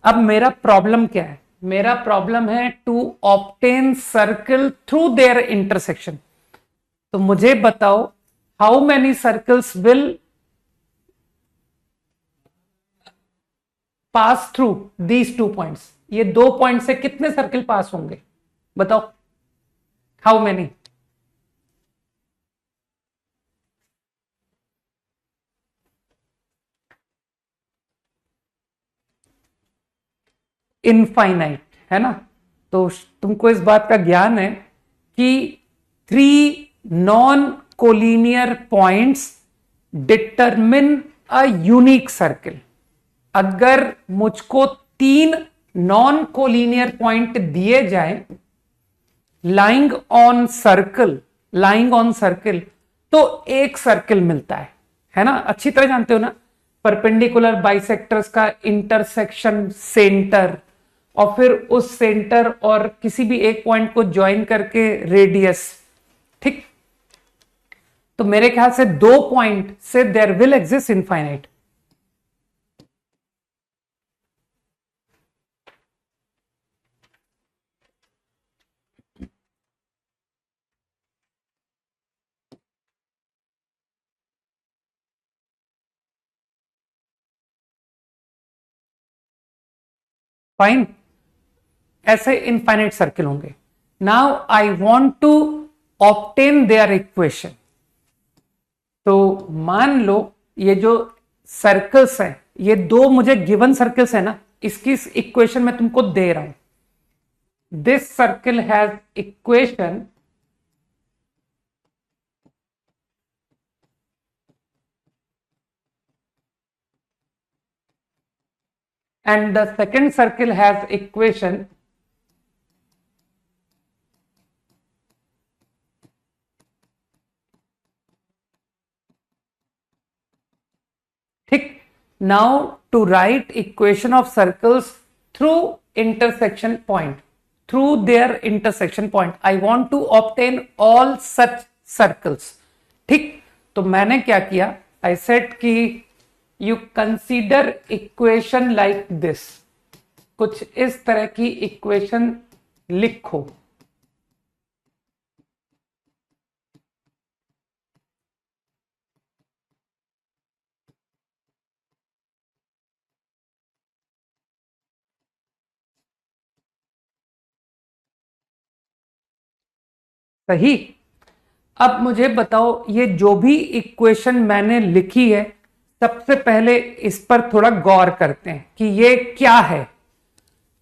अब मेरा प्रॉब्लम क्या है, मेरा प्रॉब्लम है to obtain circle through their intersection. तो मुझे बताओ how many circles will pass through these 2 points, ये 2 पॉइंट से कितने सर्किल पास होंगे, बताओ, हाउ मेनी। इनफाइनाइट, है ना। तो तुमको इस बात का ज्ञान है कि 3 non-collinear points determine a unique circle. अगर मुझको 3 नॉन-कोलिनियर पॉइंट दिए जाए लाइंग ऑन सर्कल, तो एक सर्किल मिलता है ना, अच्छी तरह जानते हो ना, परपेंडिकुलर बाइसेक्टर्स का इंटरसेक्शन सेंटर, और फिर उस सेंटर और किसी भी एक पॉइंट को ज्वाइन करके रेडियस, ठीक। तो मेरे ख्याल से 2 पॉइंट से there will exist infinite. Fine, ऐसे इनफाइनाइट सर्किल होंगे। Now I want to obtain their equation, तो मान लो ये जो सर्कल्स है, ये दो मुझे गिवन सर्कल्स है ना, इसकी इक्वेशन मैं तुमको दे रहा हूं. This circle has equation and the second circle has equation ठीक. now to write equation of circles through intersection point, through their intersection point I want to obtain all such circles. ठीक. तो मैंने क्या किया, I said कि you consider equation like this, कुछ इस तरह की इक्वेशन लिखो. सही. अब मुझे बताओ ये जो भी इक्वेशन मैंने लिखी है, सबसे पहले इस पर थोड़ा गौर करते हैं कि ये क्या है.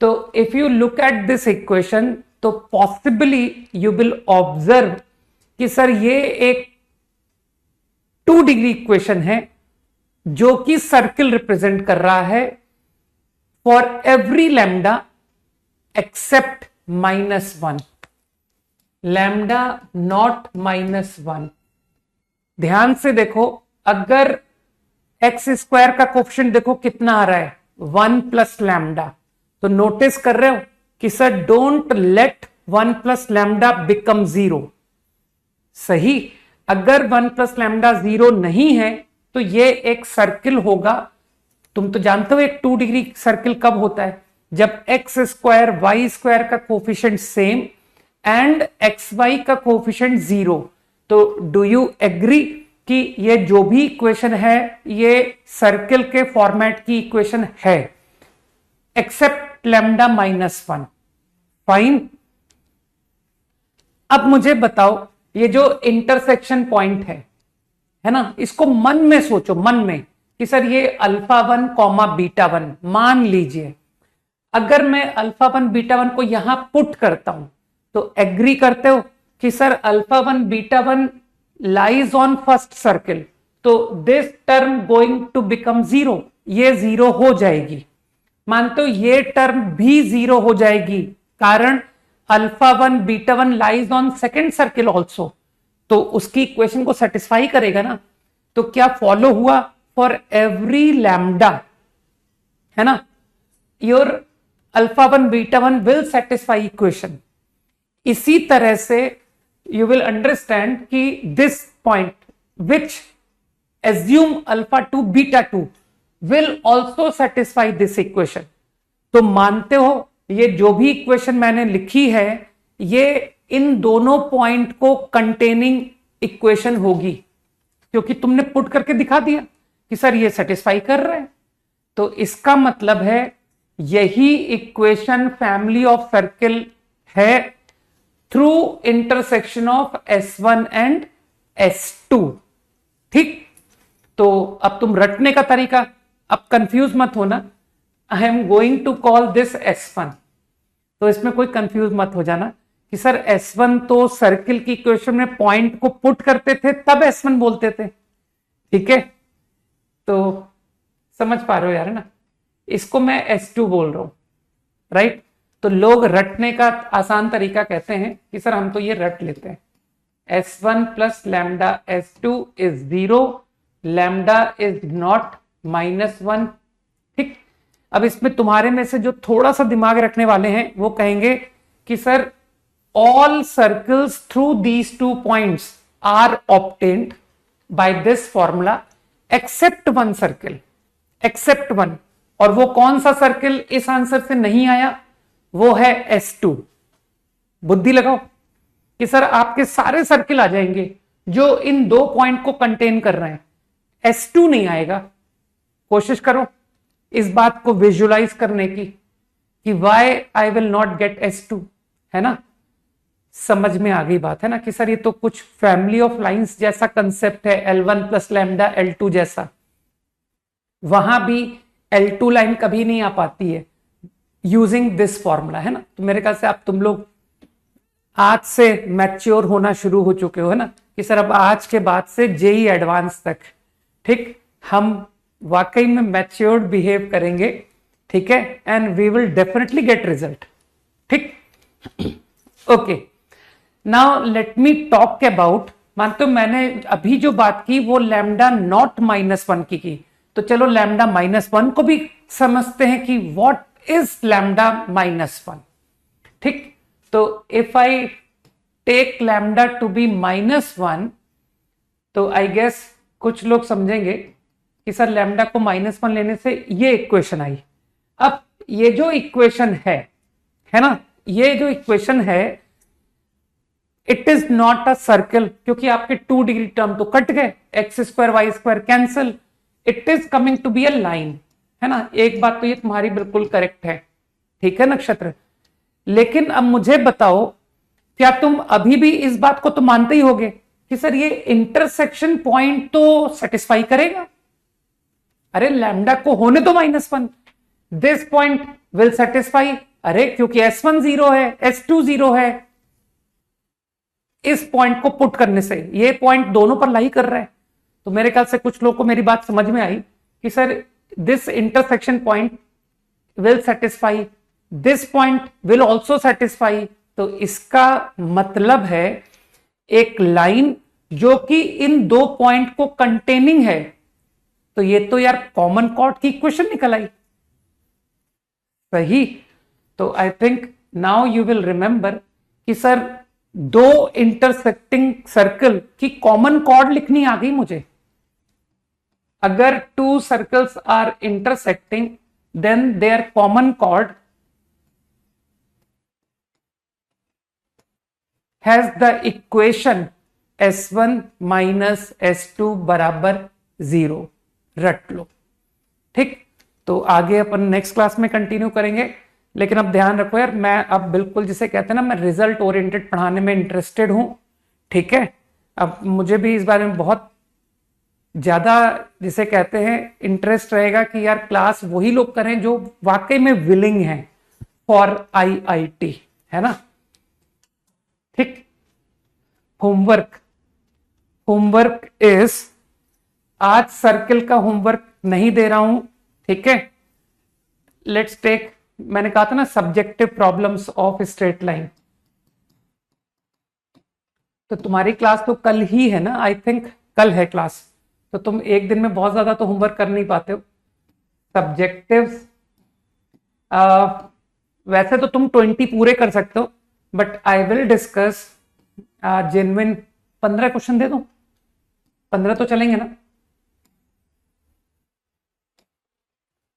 तो if you look at this equation तो पॉसिबली यू विल ऑब्जर्व कि सर ये एक 2 डिग्री इक्वेशन है जो कि सर्किल रिप्रेजेंट कर रहा है for every lambda except -1, lambda not -1. ध्यान से देखो, अगर एक्स स्क्वायर का कोफिशिएंट देखो कितना आ रहा है 1 प्लस लैम्डा, तो नोटिस कर रहे हो कि sir don't let 1 plus lambda become 0. सही. अगर 1 प्लस लैम्डा 0 नहीं है तो ये एक सर्किल होगा. तुम तो जानते हो एक 2 डिग्री सर्किल कब होता है, जब एक्स स्क्वायर वाई स्क्वायर का coefficient same and x y का कोफिशिएंट 0. तो डू यू एग्री कि ये जो भी इक्वेशन है ये सर्किल के फॉर्मेट की इक्वेशन है एक्सेप्ट लैम्डा -1. फाइन. अब मुझे बताओ ये जो इंटरसेक्शन पॉइंट है ना, इसको मन में सोचो, मन में कि सर ये α1 कॉमा β1. मान लीजिए अगर मैं α1 β1 को यहां पुट करता हूं तो एग्री करते हो कि sir α1 β1 lies on first circle, तो this term going to become 0, ये 0 हो जाएगी. मानते हो ये टर्म भी 0 हो जाएगी, कारण α1 β1 lies on second circle also, तो उसकी इक्वेशन को सेटिस्फाई करेगा ना. तो क्या फॉलो हुआ, फॉर एवरी लैम्डा, है ना, योर α1 β1 विल सेटिस्फाई इक्वेशन. इसी तरह से you will understand कि this point which assume α2 β2 will also satisfy this equation. तो मानते हो ये जो भी इक्वेशन मैंने लिखी है ये इन दोनों पॉइंट को कंटेनिंग इक्वेशन होगी, क्योंकि तुमने पुट करके दिखा दिया कि सर ये सेटिस्फाई कर रहे हैं. तो इसका मतलब है यही इक्वेशन फैमिली ऑफ सर्किल है through intersection of S1 and S2. ठीक. तो अब तुम रटने का तरीका, अब कंफ्यूज मत होना. I am going to call this S1. तो इसमें कोई कंफ्यूज मत हो जाना कि सर S1 तो सर्किल की इक्वेशन में पॉइंट को पुट करते थे तब S1 बोलते थे. ठीक है, तो समझ पा रहे हो यार, है ना. इसको मैं S2 बोल रहा हूं, राइट. तो लोग रटने का आसान तरीका कहते हैं कि सर हम तो ये रट लेते हैं, S1 plus lambda S2 is 0, lambda is not -1. ठीक. अब इसमें तुम्हारे में से जो थोड़ा सा दिमाग रखने वाले हैं वो कहेंगे कि sir all circles through these 2 points are obtained by this formula except 1 circle, except 1. और वो कौन सा सर्किल इस आंसर से नहीं आया, वो है S2. बुद्धि लगाओ कि सर आपके सारे सर्किल आ जाएंगे जो इन 2 पॉइंट को कंटेन कर रहे हैं, S2 नहीं आएगा. कोशिश करो इस बात को विजुलाइज करने की कि why I will not get S2, है ना. समझ में आ गई बात है ना कि सर ये तो कुछ फैमिली ऑफ लाइंस जैसा कंसेप्ट है, L1 प्लस लैम्डा L2 जैसा। वहां भी L2 लाइन कभी नहीं आ पाती है यूजिंग दिस फॉर्मूला, है ना। तो मेरे ख्याल से आप तुम लोग आज से मैच्योर होना शुरू हो चुके हो, है ना, कि सर अब आज के बाद से जेई एडवांस तक, ठीक, हम वाकई में मैच्योर्ड बिहेव करेंगे, ठीक है, and we will definitely get result, ठीक। Okay, now let me talk about, मानते हो मैंने अभी जो बात की वो लैम्डा नॉट -1 की, तो चलो लैम्डा -1 को भी समझते हैं कि व्हाट इज लैम्डा -1, ठीक। तो if I take lambda to be -1, तो आई गेस कुछ लोग समझेंगे कि सर लैम्डा को -1 लेने से ये इक्वेशन आई। अब ये जो इक्वेशन है ना, ये जो इक्वेशन है, it is not a circle, क्योंकि आपके 2 डिग्री टर्म तो कट गए, x² y² cancel, it is coming to be a line, है ना। एक बात तो ये तुम्हारी बिल्कुल करेक्ट है, ठीक है नक्षत्र। लेकिन अब मुझे बताओ, क्या तुम अभी भी इस बात को तो मानते ही होगे कि सर ये इंटरसेक्शन पॉइंट तो सेटिस्फाई करेगा। अरे लैम्डा को होने दो -1, दिस पॉइंट विल सेटिस्फाई, अरे क्योंकि S1 0 है, S2 0 है, इस पॉइंट को पुट करने से ये पॉइंट दोनों पर लाई कर रहा है। तो मेरे ख्याल से कुछ लोगों को मेरी बात समझ में आई कि sir this intersection point will satisfy, this point will also satisfy. तो इसका मतलब है एक लाइन जो कि इन 2 पॉइंट को कंटेनिंग है, तो ये तो यार कॉमन कॉर्ड की इक्वेशन निकल आई, सही। तो I think now you will remember कि सर 2 इंटरसेक्टिंग सर्कल की कॉमन कॉर्ड लिखनी आ गई मुझे। अगर 2 circles are intersecting, then their common chord has the equation S1 minus S2 बराबर 0। रट लो, ठीक। तो आगे अपन नेक्स्ट क्लास में कंटिन्यू करेंगे, लेकिन अब ध्यान रखो यार, मैं अब बिल्कुल जिसे कहते हैं ना, मैं रिजल्ट ओरिएंटेड पढ़ाने में इंटरेस्टेड हूं, ठीक है। अब मुझे भी इस बारे में बहुत ज्यादा जिसे कहते हैं इंटरेस्ट रहेगा कि यार क्लास वही लोग करें जो वाकई में विलिंग है फॉर IIT, है ना, ठीक। होमवर्क इज, आज सर्कल का होमवर्क नहीं दे रहा हूं, ठीक है। लेट्स टेक, मैंने कहा था ना subjective problems of straight line, तो तुम्हारी क्लास तो कल ही है ना, आई थिंक कल है क्लास, तो तुम एक दिन में बहुत ज्यादा तो होमवर्क कर नहीं पाते हो। सब्जेक्टिव्स वैसे तो तुम 20 पूरे कर सकते हो, but I will discuss genuine 15 question दे दो, 15 तो चलेंगे ना,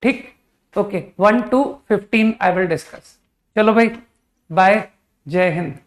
ठीक। Okay, 1 to 15 I will discuss. चलो भाई, बाय, जय हिंद।